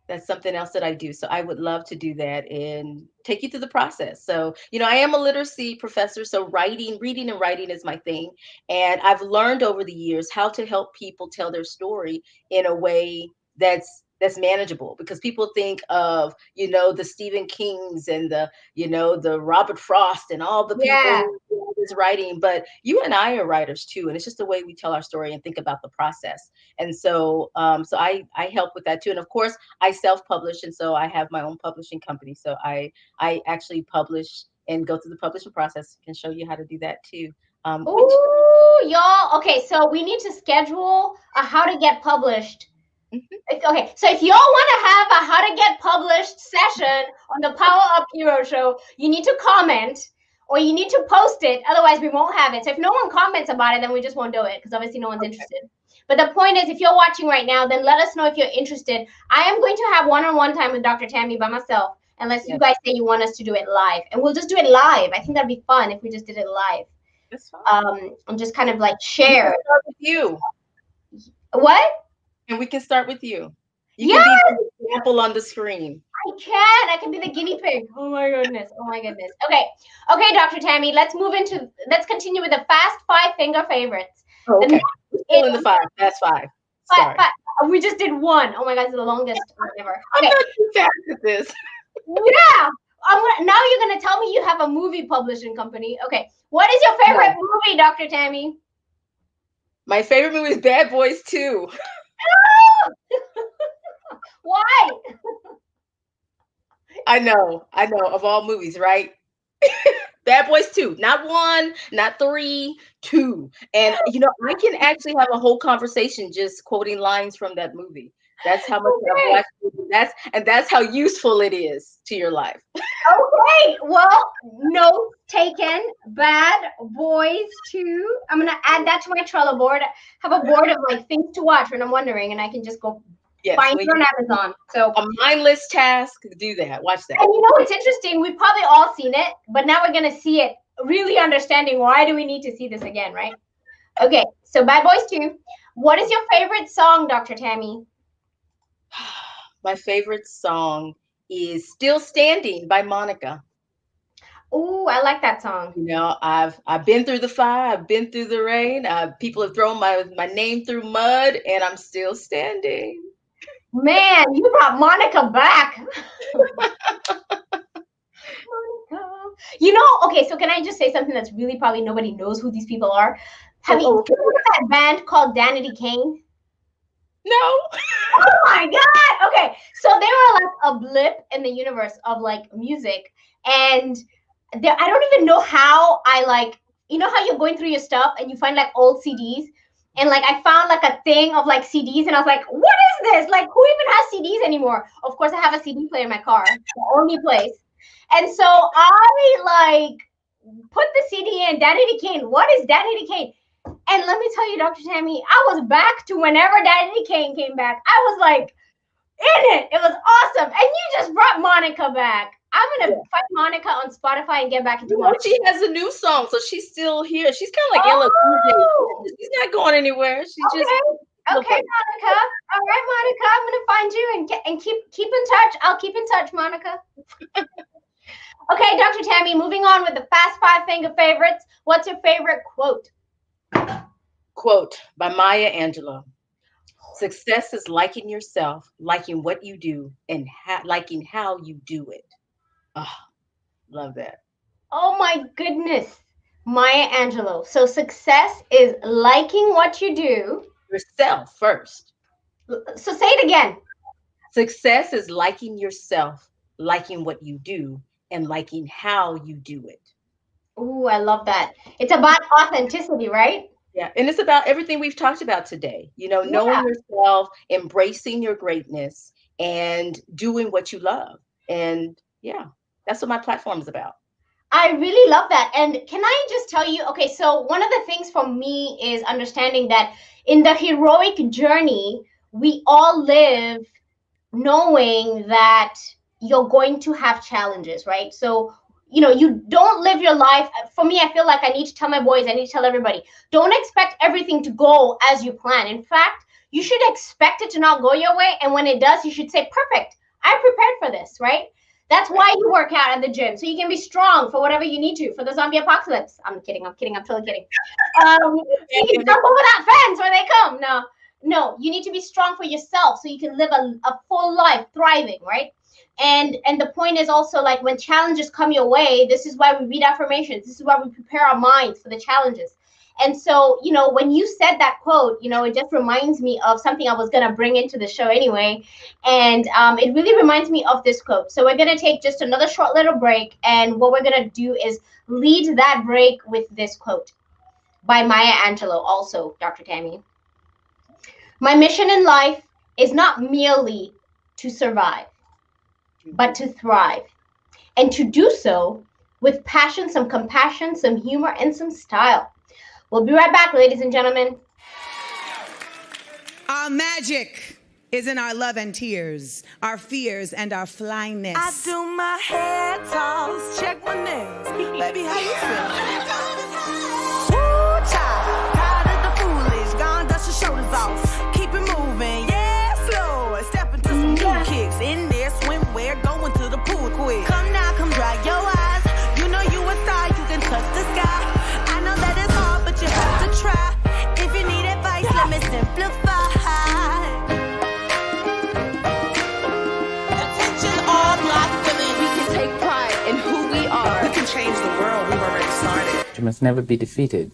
that's something else that I do. So I would love to do that and take you through the process. So, you know, I am a literacy professor. So reading and writing is my thing. And I've learned over the years how to help people tell their story in a way that's manageable, because people think of, you know, the Stephen Kings and the, you know, the Robert Frost and all the people who is writing, but you and I are writers too. And it's just the way we tell our story and think about the process. And so, so I help with that too. And of course I self-publish. And so I have my own publishing company. So I actually publish and go through the publishing process. I can show you how to do that too.
Ooh, y'all. Okay. So we need to schedule a how to get published. Okay, so if y'all want to have a how to get published session on the PowerUp Hero Show, you need to comment, or you need to post it. Otherwise, we won't have it. So if no one comments about it, then we just won't do it because obviously no one's interested. But the point is, if you're watching right now, then let us know if you're interested. I am going to have one-on-one time with Dr. Tammy by myself, unless you guys say you want us to do it live. And we'll just do it live. I think that'd be fun if we just did it live.
That's fine.
And just kind of like share.
We can start with you.
What?
And we can start with you. You can be the example on the screen.
I can be the guinea pig. Oh my goodness. Okay, Dr. Tammy, let's continue with the fast 5 finger favorites.
Oh, okay. Still in the 5. That's 5. Sorry.
We just did 1. Oh my God, it's the longest one ever.
I'm not too fast at this.
Yeah. Now you're gonna tell me you have a movie publishing company. Okay. What is your favorite movie, Dr. Tammy?
My favorite movie is Bad Boys 2.
Why?
I know. Of all movies, right? Bad Boys 2, not 1, not 3, 2. And I can actually have a whole conversation just quoting lines from that movie. That's how much I've watched it. That's how useful it is to your life.
Okay, well, note taken. Bad Boys 2. I'm gonna add that to my Trello board. I have a board of like things to watch when I'm wondering, and I can just go find it on Amazon. So
a mindless task. Do that. Watch that.
And it's interesting. We've probably all seen it, but now we're gonna see it, really understanding why do we need to see this again, right? Okay, so Bad Boys 2. What is your favorite song, Dr. Tammy?
My favorite song is "Still Standing" by Monica.
Oh, I like that song.
I've been through the fire, I've been through the rain. People have thrown my name through mud, and I'm still standing.
Man, you brought Monica back. Monica. Okay, so can I just say something that's really probably nobody knows who these people are? Have you heard of that band called Danity Kane?
No.
Oh my God. Okay. So they were like a blip in the universe of like music. And I don't even know how I how you're going through your stuff and you find like old CDs. And like I found like a thing of like CDs and I was like, what is this? Like who even has CDs anymore? Of course I have a CD player in my car, the only place. And so I like put the CD in Danity Kane. What is Danity Kane? And let me tell you, Dr. Tammy, I was back to whenever Danity Kane came back. I was like in it. It was awesome. And you just brought Monica back. I'm going to find Monica on Spotify and get back into Monica.
She has a new song, so she's still here. She's kind of like Ella. She's not going anywhere. She's just...
Okay, Monica. All right, Monica. I'm going to find you and keep in touch. I'll keep in touch, Monica. Okay, Dr. Tammy, moving on with the fast 5 finger favorites. What's your favorite quote?
Quote by Maya Angelou. Success is liking yourself, liking what you do, and liking how you do it. Oh, love that.
Oh my goodness. Maya Angelou. So success is liking what you do.
Yourself first.
So say it again.
Success is liking yourself, liking what you do, and liking how you do it.
Oh, I love that. It's about authenticity, right?
Yeah, and it's about everything we've talked about today. Knowing yourself, embracing your greatness, and doing what you love. And yeah, that's what my platform is about.
I really love that. And can I just tell you, okay, so one of the things for me is understanding that in the heroic journey, we all live knowing that you're going to have challenges, right? So you don't live your life. For me, I feel like I need to tell my boys, I need to tell everybody, don't expect everything to go as you plan. In fact, you should expect it to not go your way. And when it does, you should say, perfect, I prepared for this, right? That's why you work out at the gym. So you can be strong for whatever you need to, for the zombie apocalypse. I'm kidding, I'm totally kidding. You can jump over that fence when they come. No, you need to be strong for yourself so you can live a full life thriving, right? And the point is also like when challenges come your way, this is why we read affirmations. This is why we prepare our minds for the challenges. And so, when you said that quote, it just reminds me of something I was going to bring into the show anyway. And it really reminds me of this quote. So we're going to take just another short little break. And what we're going to do is lead that break with this quote by Maya Angelou, also, Dr. Tammy. My mission in life is not merely to survive, but to thrive. And to do so with passion, some compassion, some humor, and some style. We'll be right back, ladies and gentlemen.
Our magic is in our love and tears, our fears and our flyness.
I do my hair toss, check my nails. Baby, how you feeling? Woo, child, tired of the foolish, gone dust your shoulders off. Keep it moving, yeah, slow. Step into some new kicks, in there, swimwear, going to the pool quick. Come now, come dry your eyes. You know you a star, you can touch the sky. I know that it's hard, but you have to try. If you need advice, let me simplify. Change the world, we've already started.
You must never be defeated,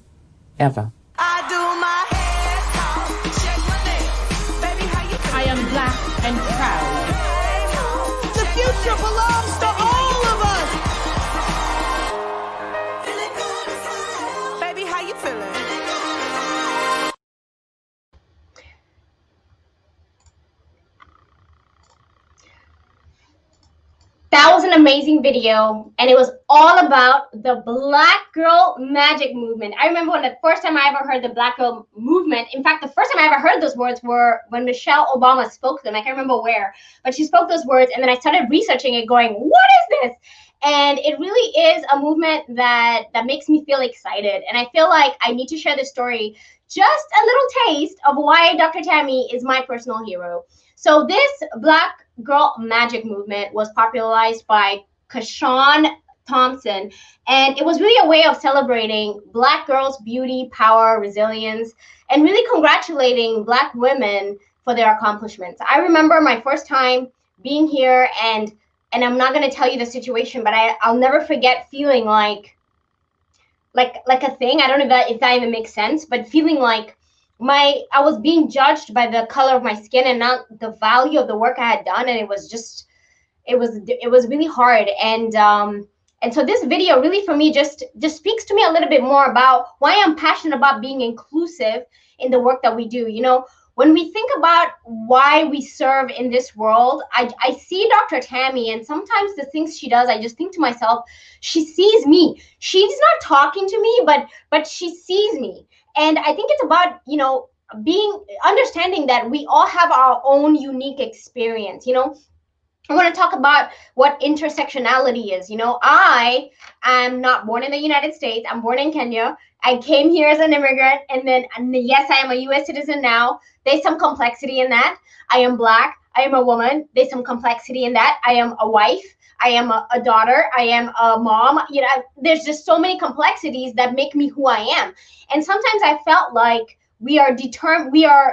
ever.
I do my hair talk, check my nails. Baby, how you
I am black and proud.
The future belongs to all of us.
Baby, how you feeling?
That was an amazing video, and it was all about the Black Girl Magic movement. I remember when the first time I ever heard the Black Girl movement, in fact, the first time I ever heard those words were when Michelle Obama spoke them. I can't remember where, but she spoke those words, and then I started researching it going, what is this? And it really is a movement that makes me feel excited, and I feel like I need to share this story, just a little taste of why Dr. Tammy is my personal hero. So this Black Girl Magic movement was popularized by Kashawn Thompson, and it was really a way of celebrating Black girls' beauty, power, resilience, and really congratulating Black women for their accomplishments. I remember my first time being here, and I'm not going to tell you the situation, but I'll never forget feeling like a thing. I don't know if that even makes sense, but feeling like I was being judged by the color of my skin and not the value of the work I had done, and it was really hard. And so this video really for me just speaks to me a little bit more about why I'm passionate about being inclusive in the work that we do. You know, when we think about why we serve in this world, I see Dr. Tammy, and sometimes the things she does, I just think to myself, she sees me. She's not talking to me, but she sees me. And I think it's about, you know, understanding that we all have our own unique experience. You know, I want to talk about what intersectionality is. You know, I am not born in the United States. I'm born in Kenya. I came here as an immigrant, and yes, I am a U.S. citizen now. There's some complexity in that. I am Black. I am a woman. There's some complexity in that. I am a wife. I am a daughter. I am a mom. You know, there's just so many complexities that make me who I am. And sometimes I felt like we are,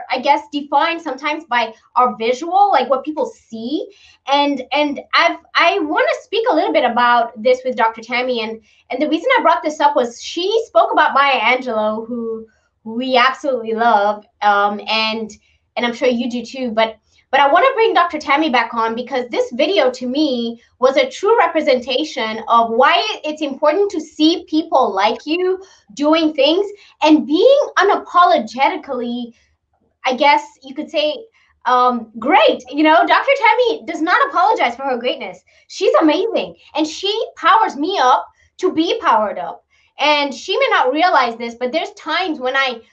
I guess, defined sometimes by our visual, like what people see. And I want to speak a little bit about this with Dr. Tammy. And the reason I brought this up was she spoke about Maya Angelou, who we absolutely love. And I'm sure you do too. But I want to bring Dr. Tammy back on because this video to me was a true representation of why it's important to see people like you doing things and being unapologetically, I guess you could say, great. You know, Dr. Tammy does not apologize for her greatness. She's amazing, and she powers me up to be powered up. And she may not realize this, but there's times when I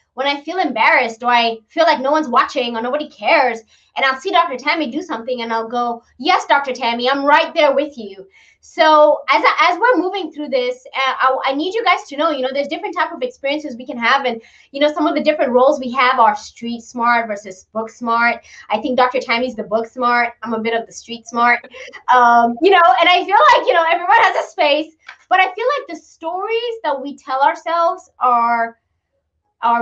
feel embarrassed, or I feel like no one's watching or nobody cares, and I'll see Dr. Tammy do something and I'll go, yes, Dr. Tammy, I'm right there with you. So as we're moving through this, I need you guys to know, you know, there's different type of experiences we can have. And, you know, some of the different roles we have are street smart versus book smart. I think Dr. Tammy's the book smart. I'm a bit of the street smart, you know, and I feel like, you know, everyone has a space, but I feel like the stories that we tell ourselves are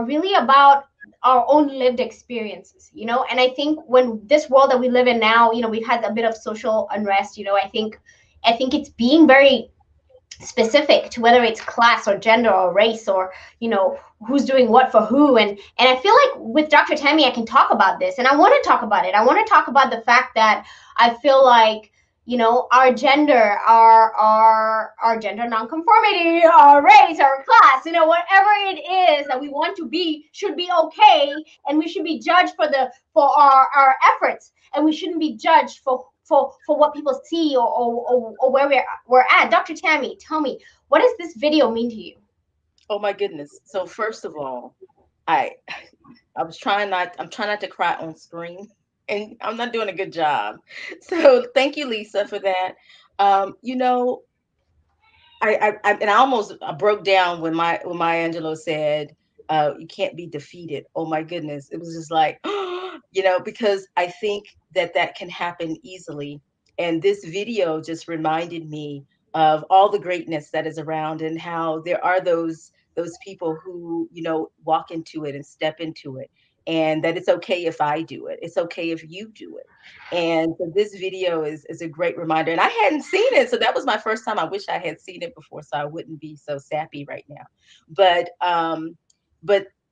really about our own lived experiences, you know. And I think when this world that we live in now, you know, we've had a bit of social unrest, you know, I think it's being very specific to whether it's class or gender or race or, you know, who's doing what for who. And I feel like with Dr. Tammy, I can talk about this, and I want to talk about it. I want to talk about the fact that I feel like, you know, our gender, our gender nonconformity, our race, our class, you know, whatever it is that we want to be should be okay, and we should be judged for our efforts, and we shouldn't be judged for for what people see or where we're at. Dr. Tammy, tell me, what does this video mean to you?
Oh my goodness. So first of all, I'm trying not to cry on screen, and I'm not doing a good job. So thank you, Lisa, for that. You know, I almost broke down when Maya Angelou said, "You can't be defeated." Oh my goodness, it was just like, you know, because I think that can happen easily, and this video just reminded me of all the greatness that is around, and how there are those people who, you know, walk into it and step into it, and that it's okay if I do it. It's okay if you do it. And so this video is a great reminder. And I hadn't seen it. So that was my first time. I wish I had seen it before so I wouldn't be so sappy right now. But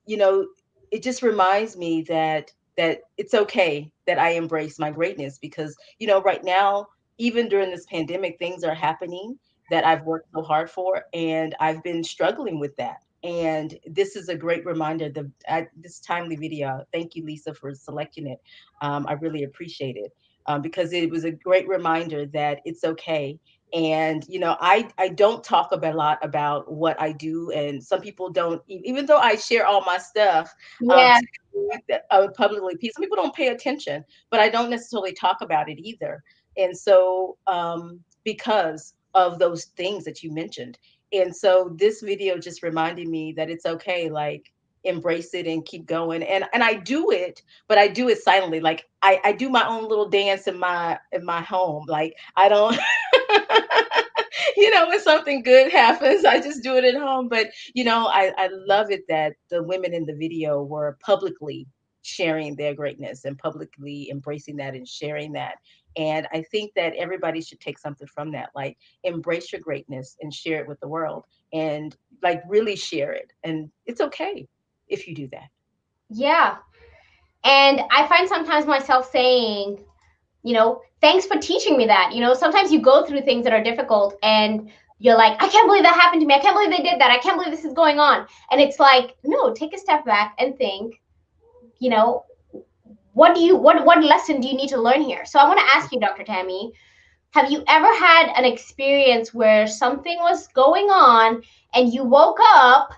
you know, it just reminds me that it's okay that I embrace my greatness, because, you know, right now, even during this pandemic, things are happening that I've worked so hard for, and I've been struggling with that. And this is a great reminder. This timely video. Thank you, Lisa, for selecting it. I really appreciate it, because it was a great reminder that it's okay. And you know, I don't talk about a lot about what I do, and some people don't, even though I share all my stuff
Yeah.
publicly. Some people don't pay attention, but I don't necessarily talk about it either. And so, because of those things that you mentioned. And so this video just reminded me that it's okay, like, embrace it and keep going. And I do it, but I do it silently. Like I do my own little dance in my home. Like I don't you know, when something good happens, I just do it at home. But you know, I love it that the women in the video were publicly sharing their greatness and publicly embracing that and sharing that. And I think that everybody should take something from that, like embrace your greatness and share it with the world, and like really share it. And it's okay if you do that.
Yeah. And I find sometimes myself saying, you know, thanks for teaching me that. You know, sometimes you go through things that are difficult and you're like, I can't believe that happened to me. I can't believe they did that. I can't believe this is going on. And it's like, no, take a step back and think, you know, what lesson do you need to learn here? So I want to ask you, Dr. Tammy, have you ever had an experience where something was going on and you woke up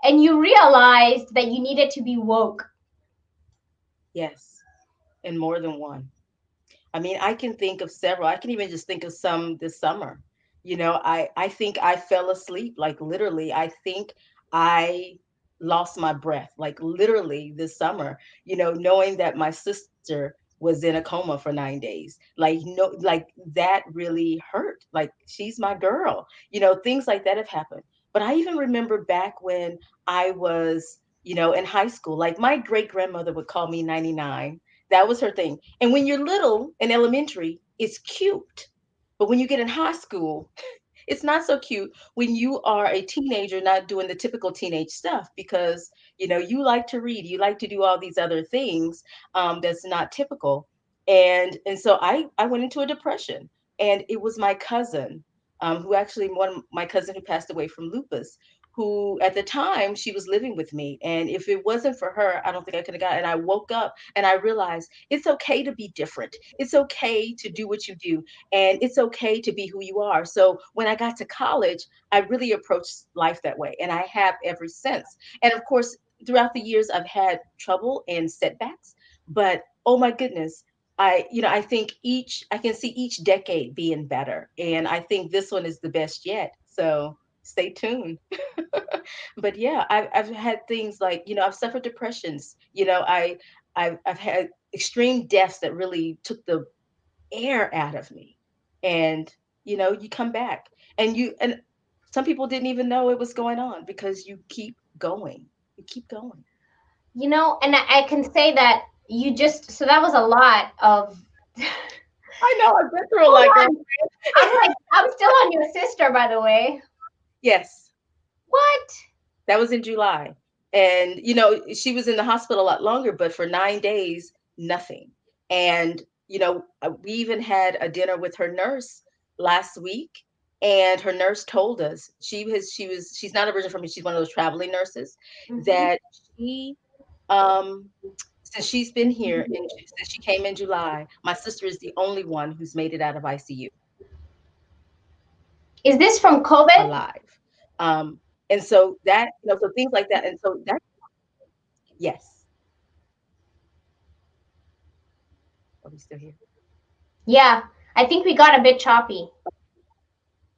and you realized that you needed to be woke?
Yes, and more than one. I mean, I can think of several. I can even just think of some this summer. You know, I think I fell asleep, like literally. I think I lost my breath, like literally this summer, you know, knowing that my sister was in a coma for 9 days. Like, no, like that really hurt. Like, she's my girl. You know, things like that have happened. But I even remember back when I was, you know, in high school, like my great grandmother would call me 99. That was her thing. And when you're little in elementary, it's cute. But when you get in high school, it's not so cute when you are a teenager not doing the typical teenage stuff, because you know you like to read, you like to do all these other things, that's not typical. And so I went into a depression, and it was my cousin, who actually, one of my cousin who passed away from lupus, who at the time she was living with me, and if it wasn't for her, I don't think I could have got. And I woke up and I realized it's okay to be different, it's okay to do what you do, and it's okay to be who you are. So when I got to college, I really approached life that way, and I have ever since. And of course, throughout the years, I've had trouble and setbacks, but oh my goodness, I think I can see each decade being better, and I think this one is the best yet. So stay tuned. But yeah, I've had things like, you know, I've suffered depressions. You know, I've had extreme deaths that really took the air out of me. And you know, you come back, and some people didn't even know it was going on, because you keep going. You keep going.
You know, and I can say that so that was a lot of.
I know, I've been through a lot.
I'm still on your sister, by the way.
Yes.
What?
That was in July. And you know, she was in the hospital a lot longer, but for 9 days, nothing. And you know, we even had a dinner with her nurse last week, and her nurse told us she's not originally from me, she's one of those traveling nurses, that she Since she's been here, since she came in July, my sister is the only one who's made it out of ICU.
Is this from COVID?
Alive. And so that, so things like that. And so that, yes. Are we still here?
Yeah, I think we got a bit choppy.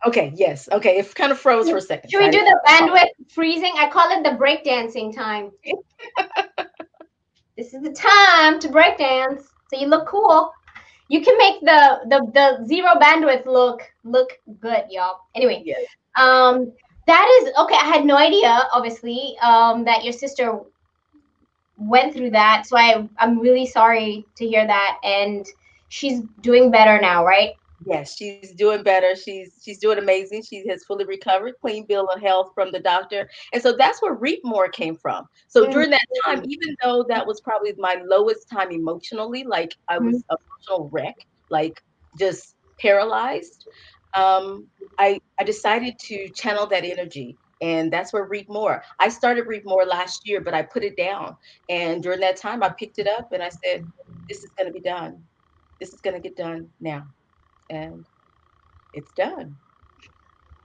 Okay, yes. Okay, it kind of froze for a second.
Should we do the bandwidth freezing? I call it the breakdancing time. This is the time to breakdance, so you look cool. You can make the zero bandwidth look good, y'all. Anyway,
yes.
That is okay. I had no idea, obviously, that your sister went through that. So I'm really sorry to hear that, and she's doing better now, right?
Yes, she's doing better. She's doing amazing. She has fully recovered, clean bill of health from the doctor. And so that's where Reap More came from. So during that time, even though that was probably my lowest time emotionally, like I was a emotional wreck, like just paralyzed, I decided to channel that energy. And that's where Reap More. I started Reap More last year, but I put it down. And during that time, I picked it up and I said, this is going to be done. This is going to get done now. And it's done.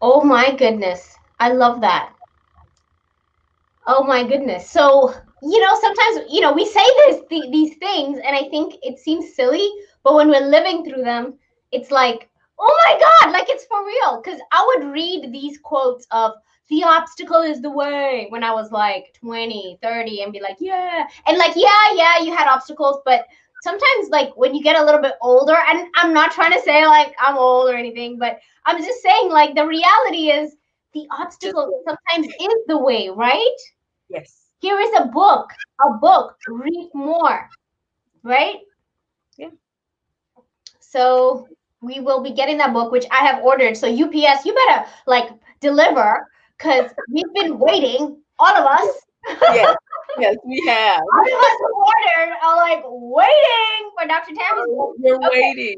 Oh my goodness. I love that. Oh my goodness. So, sometimes, we say these things and I think it seems silly, but when we're living through them, it's like, oh my God, like it's for real. Because I would read these quotes of the obstacle is the way when I was like 20, 30 and be like, yeah. And like, yeah, you had obstacles, but sometimes like when you get a little bit older, and I'm not trying to say like I'm old or anything, but I'm just saying like the reality is the obstacle sometimes is the way, right?
Yes.
Here is a book, Read More, right?
Yeah.
So we will be getting that book, which I have ordered. So UPS, you better like deliver because we've been waiting, all of us.
Yes, yes, we have.
All of us ordered are like waiting for Dr. Tammy's book.
You're waiting.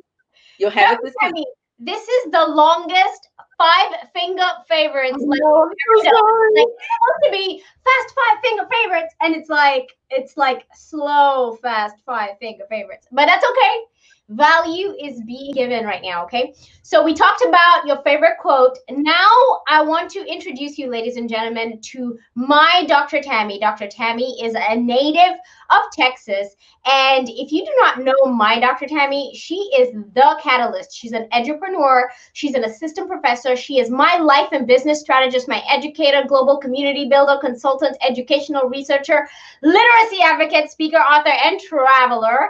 You'll have it this week.
This is the longest 5-finger favorites.
Like, it's
supposed to be fast 5-finger favorites, and it's like slow, fast 5-finger favorites. But that's okay. Value is being given right now, okay? So we talked about your favorite quote. Now I want to introduce you, ladies and gentlemen, to my Dr. Tammy. Dr. Tammy is a native of Texas. And if you do not know my Dr. Tammy, she is the catalyst. She's an edupreneur. She's an assistant professor. She is my life and business strategist, my educator, global community builder, consultant, educational researcher, literacy advocate, speaker, author, and traveler.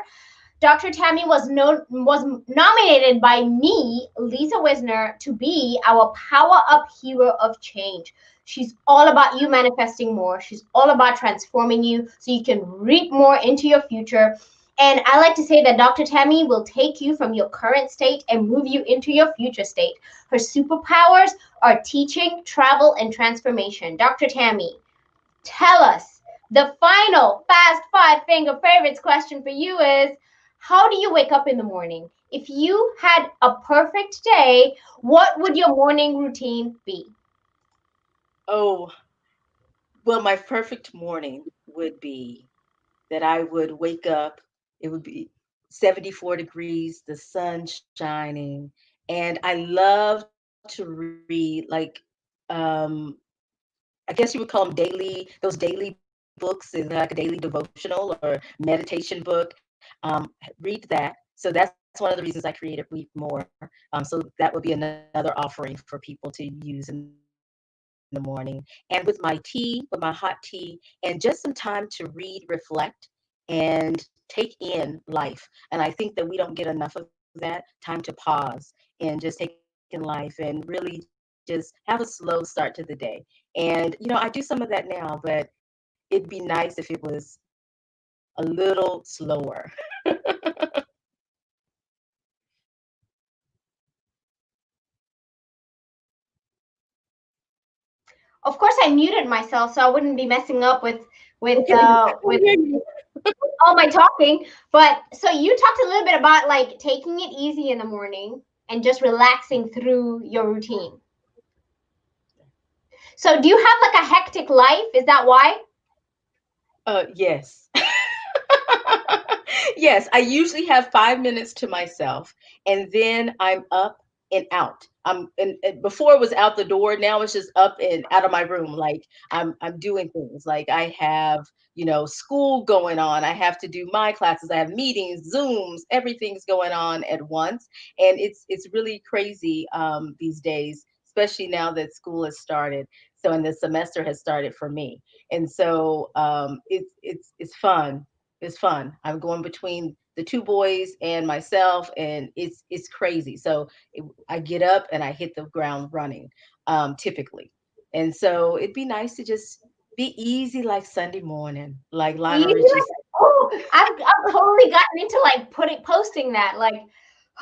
Dr. Tammy was nominated by me, Lisa Wisner, to be our PowerUp Hero of Change. She's all about you manifesting more. She's all about transforming you so you can reap more into your future. And I like to say that Dr. Tammy will take you from your current state and move you into your future state. Her superpowers are teaching, travel, and transformation. Dr. Tammy, tell us, the final fast 5-finger favorites question for you is, how do you wake up in the morning? If you had a perfect day, what would your morning routine be?
Oh, well, my perfect morning would be that I would wake up. It would be 74 degrees, the sun shining. And I love to read, like, I guess you would call them those daily books, is like a daily devotional or meditation book. Read that. So that's one of the reasons I created Read More. So that would be another offering for people to use in the morning. And with my tea, with my hot tea, and just some time to read, reflect, and take in life. And I think that we don't get enough of that time to pause and just take in life and really just have a slow start to the day. And, I do some of that now, but it'd be nice if it was a little slower.
Of course, I muted myself so I wouldn't be messing up with all my talking. But so you talked a little bit about like taking it easy in the morning and just relaxing through your routine. So do you have like a hectic life? Is that why?
Yes. Yes, I usually have 5 minutes to myself, and then I'm up and out. And before it was out the door, now it's just up and out of my room. Like I'm doing things. Like I have, school going on. I have to do my classes. I have meetings, Zooms, everything's going on at once. And it's really crazy these days, especially now that school has started. So and the semester has started for me. And so it's fun. It's fun. I'm going between the two boys and myself, and it's crazy. So I get up and I hit the ground running, typically. And so it'd be nice to just be easy like Sunday morning, like Lionel
Easy
Richie
like,
said.
oh, I've totally gotten into like posting that. Like,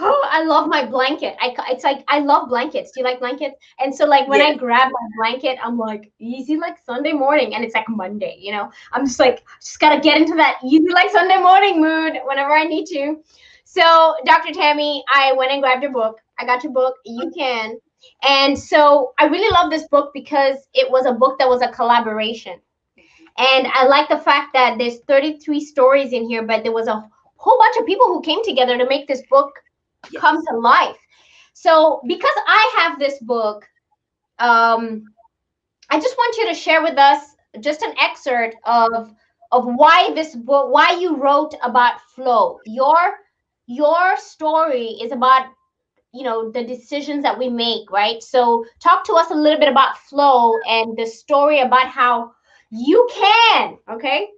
oh, I love my blanket. It's like I love blankets. Do you like blankets? And so like when I
Yes.
grab my blanket, I'm like easy like Sunday morning, and it's like Monday. I'm just like gotta get into that easy like Sunday morning mood whenever I need to. So Dr. Tammy, I went and grabbed your book. I got your book. You can. And so I really love this book because it was a book that was a collaboration. And I like the fact that there's 33 stories in here, but there was a whole bunch of people who came together to make this book come to life. So because I have this book, I just want you to share with us just an excerpt of why this book, why you wrote about flow. Your story is about the decisions that we make, right? So talk to us a little bit about flow and the story about how you can, okay?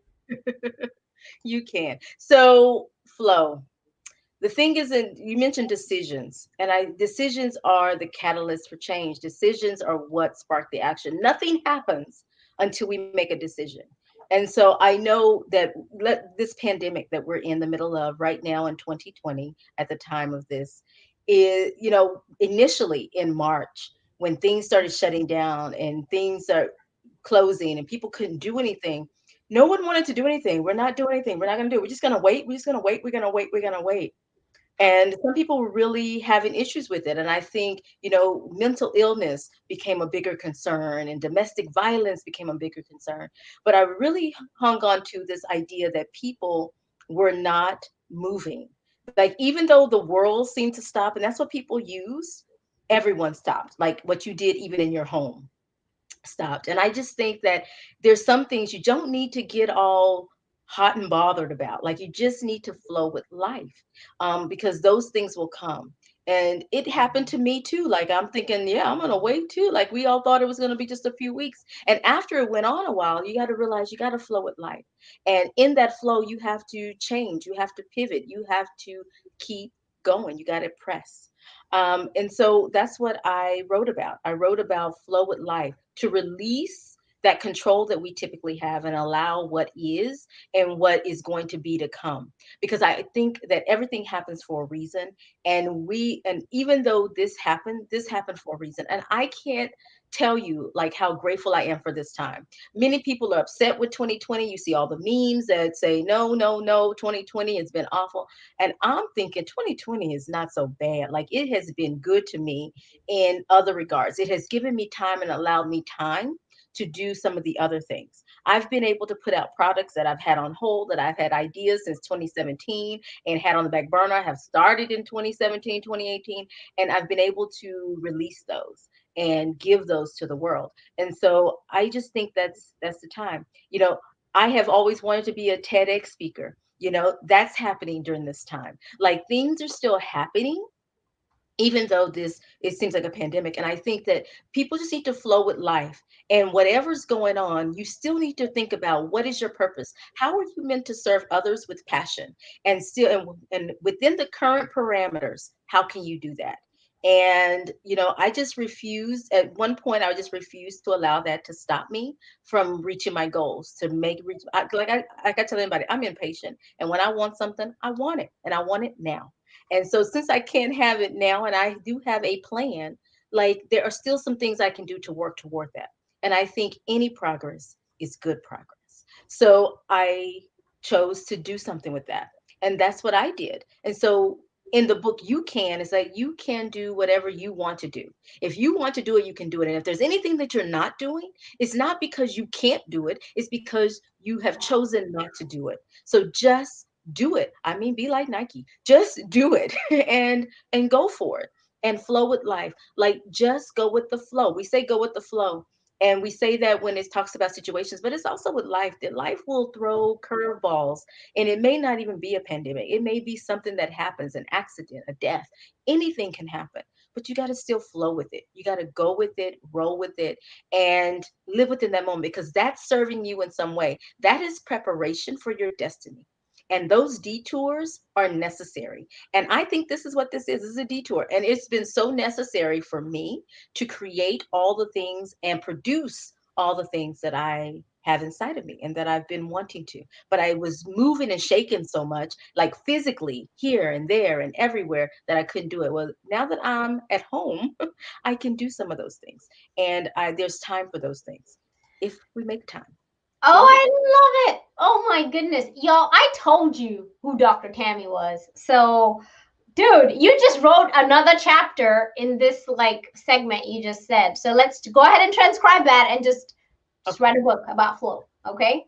You can. So flow. The thing is that you mentioned decisions, and decisions are the catalyst for change. Decisions are what spark the action. Nothing happens until we make a decision. And so I know that this pandemic that we're in the middle of right now in 2020, at the time of this, is, initially in March, when things started shutting down and things are closing and people couldn't do anything, no one wanted to do anything. We're not doing anything. We're not going to do it. We're just going to wait. We're just going to wait. We're going to wait. We're going to wait. And some people were really having issues with it. And I think, mental illness became a bigger concern and domestic violence became a bigger concern. But I really hung on to this idea that people were not moving. Like, even though the world seemed to stop, and that's what people use, everyone stopped. Like what you did even in your home stopped. And I just think that there's some things you don't need to get all hot and bothered about. Like you just need to flow with life, because those things will come. And it happened to me too. Like I'm thinking, yeah, I'm gonna wait too. Like we all thought it was gonna be just a few weeks. And after it went on a while, you got to realize you got to flow with life. And in that flow, you have to change, you have to pivot, you have to keep going, you got to press. And so that's what I wrote about. I wrote about flow with life, to release that control that we typically have and allow what is and what is going to be to come. Because I think that everything happens for a reason. And even though this happened for a reason. And I can't tell you like how grateful I am for this time. Many people are upset with 2020. You see all the memes that say, no, 2020 has been awful. And I'm thinking 2020 is not so bad. Like it has been good to me in other regards. It has given me time and allowed me time to do some of the other things. I've been able to put out products that I've had on hold, that I've had ideas since 2017 and had on the back burner. I have started in 2017, 2018, and I've been able to release those and give those to the world. And so I just think that's the time. I have always wanted to be a TEDx speaker. That's happening during this time. Like things are still happening, even though it seems like a pandemic. And I think that people just need to flow with life, and whatever's going on, you still need to think about what is your purpose? How are you meant to serve others with passion? And still, and within the current parameters, how can you do that? And, I just refused at one point, I just refused to allow that to stop me from reaching my goals, like I tell anybody, I'm impatient. And when I want something, I want it, and I want it now. And so since I can't have it now, and I do have a plan, like there are still some things I can do to work toward that. And I think any progress is good progress. So I chose to do something with that. And that's what I did. And so in the book, it's like you can do whatever you want to do. If you want to do it, you can do it. And if there's anything that you're not doing, it's not because you can't do it. It's because you have chosen not to do it. So just do it. I mean, be like Nike. Just do it and go for it and flow with life. Like just go with the flow. We say go with the flow. And we say that when it talks about situations, but it's also with life, that life will throw curveballs. And it may not even be a pandemic. It may be something that happens, an accident, a death. Anything can happen, but you got to still flow with it. You got to go with it, roll with it, and live within that moment, because that's serving you in some way. That is preparation for your destiny. And those detours are necessary. And I think this is what this is. This is a detour. And it's been so necessary for me to create all the things and produce all the things that I have inside of me and that I've been wanting to. But I was moving and shaking so much, like physically here and there and everywhere, that I couldn't do it. Well, now that I'm at home, I can do some of those things. And there's time for those things if we make time.
Oh, I love it. Oh my goodness. Y'all, I told you who Dr. Tammy was. So, dude, you just wrote another chapter in this like segment you just said. So let's go ahead and transcribe that and just write a book about flow. Okay.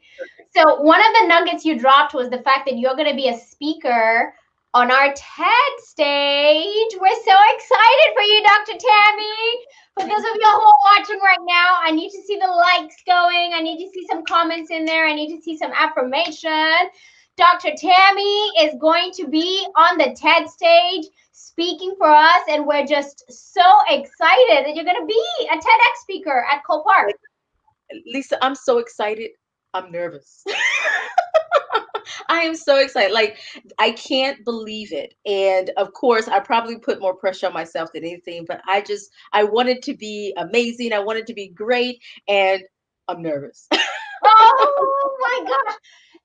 So one of the nuggets you dropped was the fact that you're going to be a speaker on our TED stage. We're so excited for you, Dr. Tammy. For those of y'all who are watching right now, I need to see the likes going. I need to see some comments in there. I need to see some affirmation. Dr. Tammy is going to be on the TED stage speaking for us, and we're just so excited that you're going to be a TEDx speaker at Cole Park.
Lisa, I'm so excited. I'm nervous. I am so excited. Like, I can't believe it. And of course, I probably put more pressure on myself than anything, but I want it to be amazing. I want it to be great. And I'm nervous.
Oh my gosh.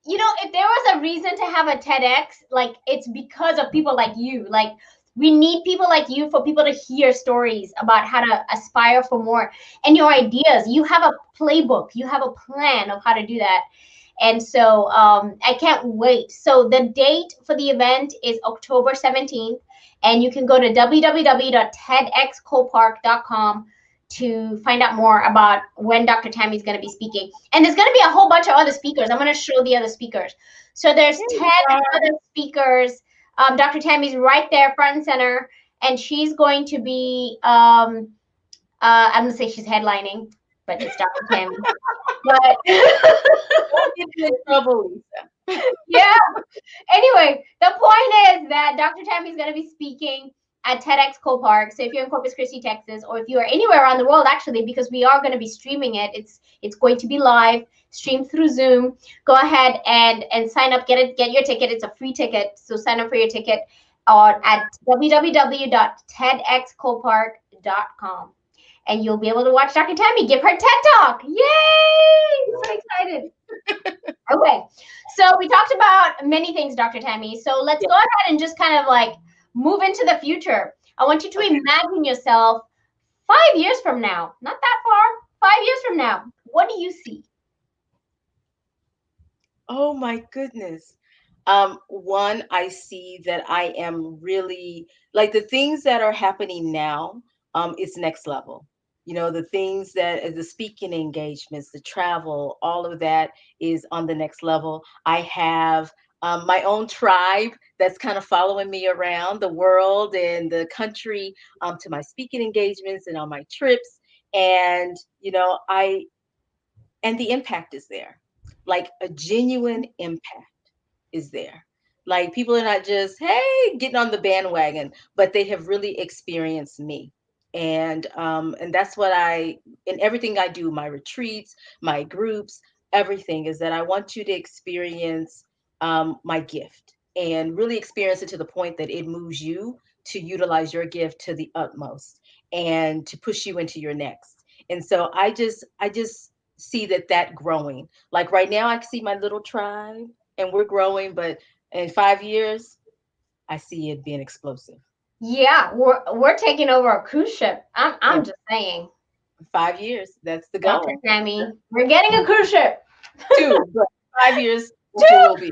You know, if there was a reason to have a TEDx, like, it's because of people like you. Like, we need people like you for people to hear stories about how to aspire for more and your ideas. You have a playbook. You have a plan of how to do that. And so I can't wait. So the date for the event is October 17th. And you can go to www.tedxcolepark.com to find out more about when Dr. Tammy is going to be speaking. And there's going to be a whole bunch of other speakers. I'm going to show the other speakers. So there's 10 other speakers. Dr. Tammy's right there, front and center. And she's going to be, I'm going to say she's headlining, but it's Dr. Tammy. But
Don't get me in trouble, Lisa.
Yeah. Anyway, the point is that Dr. Tammy is going to be speaking at TEDx Cole Park. So if you're in Corpus Christi, Texas, or if you are anywhere around the world, actually, because we are going to be streaming it, it's going to be live, streamed through Zoom. Go ahead and sign up, get your ticket. It's a free ticket, so sign up for your ticket at www.tedxcolepark.com. And you'll be able to watch Dr. Tammy give her TED Talk. Yay! I'm so excited. Okay, so we talked about many things, Dr. Tammy. So let's go ahead and just kind of like move into the future. I want you to imagine yourself 5 years from now, not that far, 5 years from now. What do you see?
Oh my goodness. One, I see that I am really, like, the things that are happening now, it's next level. You know, the things that the speaking engagements, the travel, all of that is on the next level. I have my own tribe that's kind of following me around the world and the country to my speaking engagements and on my trips. And, you know, and the impact is there, like a genuine impact is there. Like, people are not just, hey, getting on the bandwagon, but they have really experienced me. And that's what in everything I do, my retreats, my groups, everything is that I want you to experience my gift and really experience it to the point that it moves you to utilize your gift to the utmost and to push you into your next. And so I just see that growing. Like right now, I see my little tribe and we're growing, but in 5 years, I see it being explosive.
Yeah, we're taking over a cruise ship. I'm just saying.
5 years, that's the goal.
Dr. Tammy, we're getting a cruise ship.
2, but 5 years, 2 will be.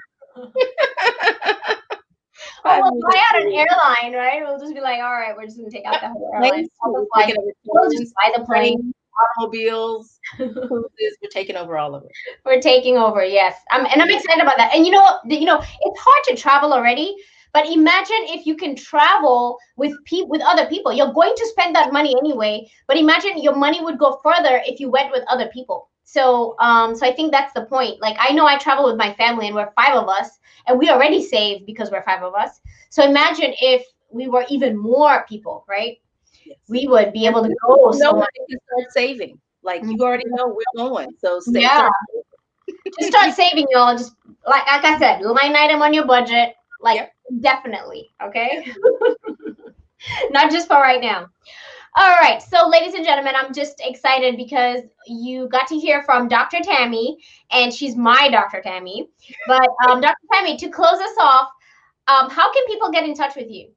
Well, we'll buy out an airline, right? We'll just be like, all right, we're just gonna take out the whole airline. We'll just buy the plane.
automobiles, cruises, we're taking over all of it.
We're taking over, yes. And I'm excited about that. And you know, it's hard to travel already, but imagine if you can travel with other people. You're going to spend that money anyway, but imagine your money would go further if you went with other people. So, so I think that's the point. Like, I know I travel with my family and we're 5 of us, and we already save because we're 5 of us. So imagine if we were even more people, right? Yes. We would be able to go.
No one can start saving. Like, you already know we're going. So
yeah. Just start saving, y'all. Just like I said, line item on your budget. Like, definitely. Okay. Not just for right now. All right. So, ladies and gentlemen, I'm just excited because you got to hear from Dr. Tammy, and she's my Dr. Tammy. But Dr. Tammy, to close us off, how can people get in touch with you?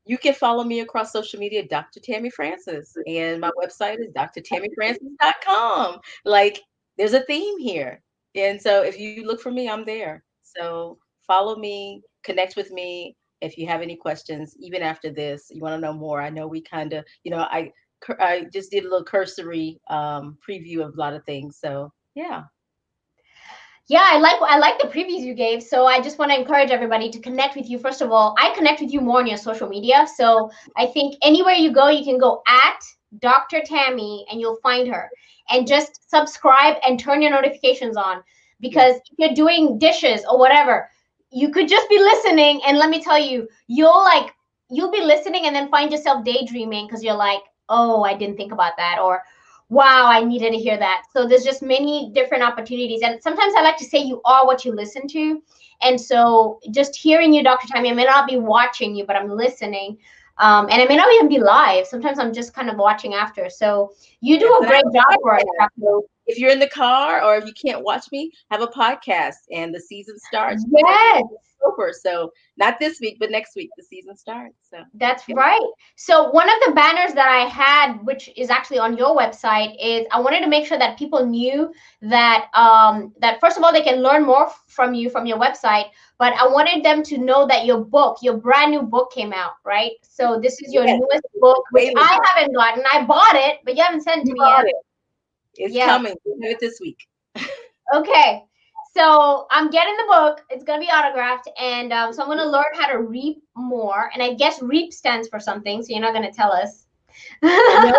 You can follow me across social media, Dr. Tammy Francis, and my website is drtammyfrancis.com. Like, there's a theme here. And so if you look for me, I'm there. So follow me, connect with me. If you have any questions, even after this, you want to know more. I know we kind of, I just did a little cursory preview of a lot of things. So yeah.
Yeah, I like the previews you gave. So I just want to encourage everybody to connect with you. First of all, I connect with you more on your social media. So I think anywhere you go, you can go at Dr. Tammy and you'll find her. And just subscribe and turn your notifications on. Because if you're doing dishes or whatever, you could just be listening. And let me tell you, you'll be listening and then find yourself daydreaming because you're like, oh, I didn't think about that. Or wow, I needed to hear that. So there's just many different opportunities. And sometimes I like to say you are what you listen to. And so just hearing you, Dr. Tammy, I may not be watching you, but I'm listening. And I may not even be live. Sometimes I'm just kind of watching after. So you do a great job for us.
If you're in the car or if you can't watch me, have a podcast and the season starts.
Yes.
Over. So not this week, but next week the season starts. So
that's right. So one of the banners that I had, which is actually on your website, is I wanted to make sure that people knew that that first of all they can learn more from you from your website, but I wanted them to know that your brand new book came out, right? So this is your newest book, which I haven't gotten. I bought it, but you haven't sent it to me yet.
It's coming. We'll have it this week.
Okay. So I'm getting the book. It's going to be autographed. And so I'm going to learn how to reap more. And I guess reap stands for something. So you're not going to tell us. Well, I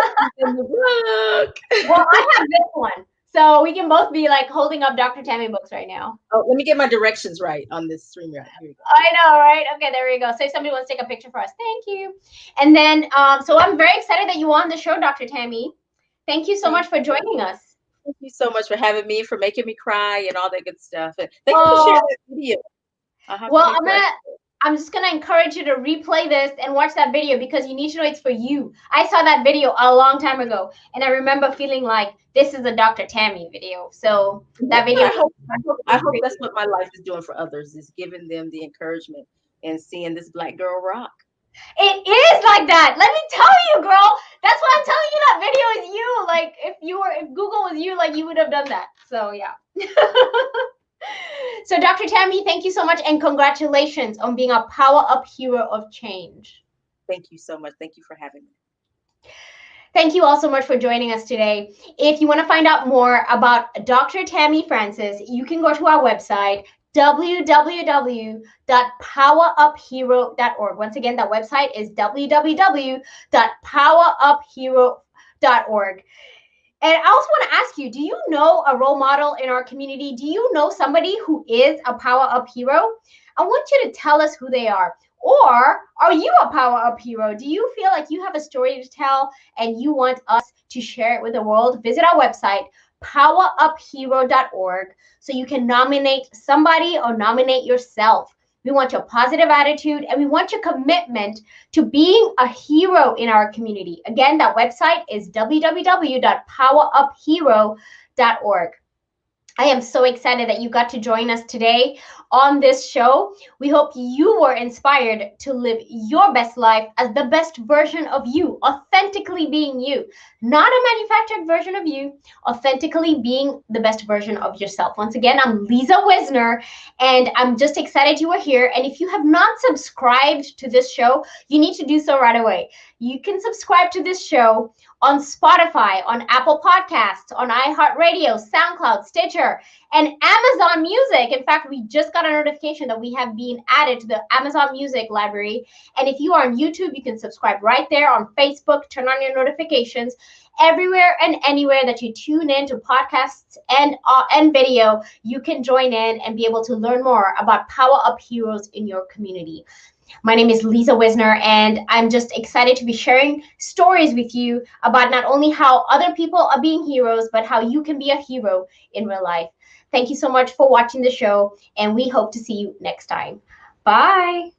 have this one. So we can both be like holding up Dr. Tammy books right now.
Oh, let me get my directions right on this stream. Right. Here we go.
I know, right? Okay, there we go. So if somebody wants to take a picture for us. Thank you. And then, so I'm very excited that you were on the show, Dr. Tammy. Thank you so much for joining us.
Thank you so much for having me, for making me cry and all that good stuff. And thank you for sharing this video.
Well, I'm just gonna encourage you to replay this and watch that video because you need to know it's for you. I saw that video a long time ago, and I remember feeling like this is a Dr. Tammy video. So that video.
I hope that's what my life is doing for others, is giving them the encouragement and seeing this Black girl rock.
It is like that. Let me tell you, girl. That's why I'm telling you that video is you. Like if Google was you, like you would have done that. So yeah. So Dr. Tammy, thank you so much and congratulations on being a Power Up Hero of Change.
Thank you so much. Thank you for having me.
Thank you all so much for joining us today. If you want to find out more about Dr. Tammy Francis, you can go to our website, www.poweruphero.org. Once again, that website is www.poweruphero.org. And I also want to ask you, do you know a role model in our community? Do you know somebody who is a Power Up hero? I want you to tell us who they are. Or are you a Power Up hero? Do you feel like you have a story to tell and you want us to share it with the world? Visit our website, poweruphero.org, so you can nominate somebody or nominate yourself. We want your positive attitude and we want your commitment to being a hero in our community. Again, that website is www.poweruphero.org. I am so excited that you got to join us today on this show. We hope you were inspired to live your best life as the best version of you, authentically being you, not a manufactured version of you, authentically being the best version of yourself. Once again, I'm Lisa Wisner, and I'm just excited you were here. And if you have not subscribed to this show, you need to do so right away. you can subscribe to this show on Spotify, on Apple Podcasts, on iHeartRadio, SoundCloud, Stitcher, and Amazon Music. In fact, we just got a notification that we have been added to the Amazon Music library. And if you are on YouTube, you can subscribe right there. On Facebook, turn on your notifications. Everywhere and anywhere that you tune in to podcasts and video, you can join in and be able to learn more about Power Up heroes in your community. My name is Lisa Wisner, and I'm just excited to be sharing stories with you about not only how other people are being heroes, but how you can be a hero in real life. Thank you so much for watching the show, and we hope to see you next time. Bye.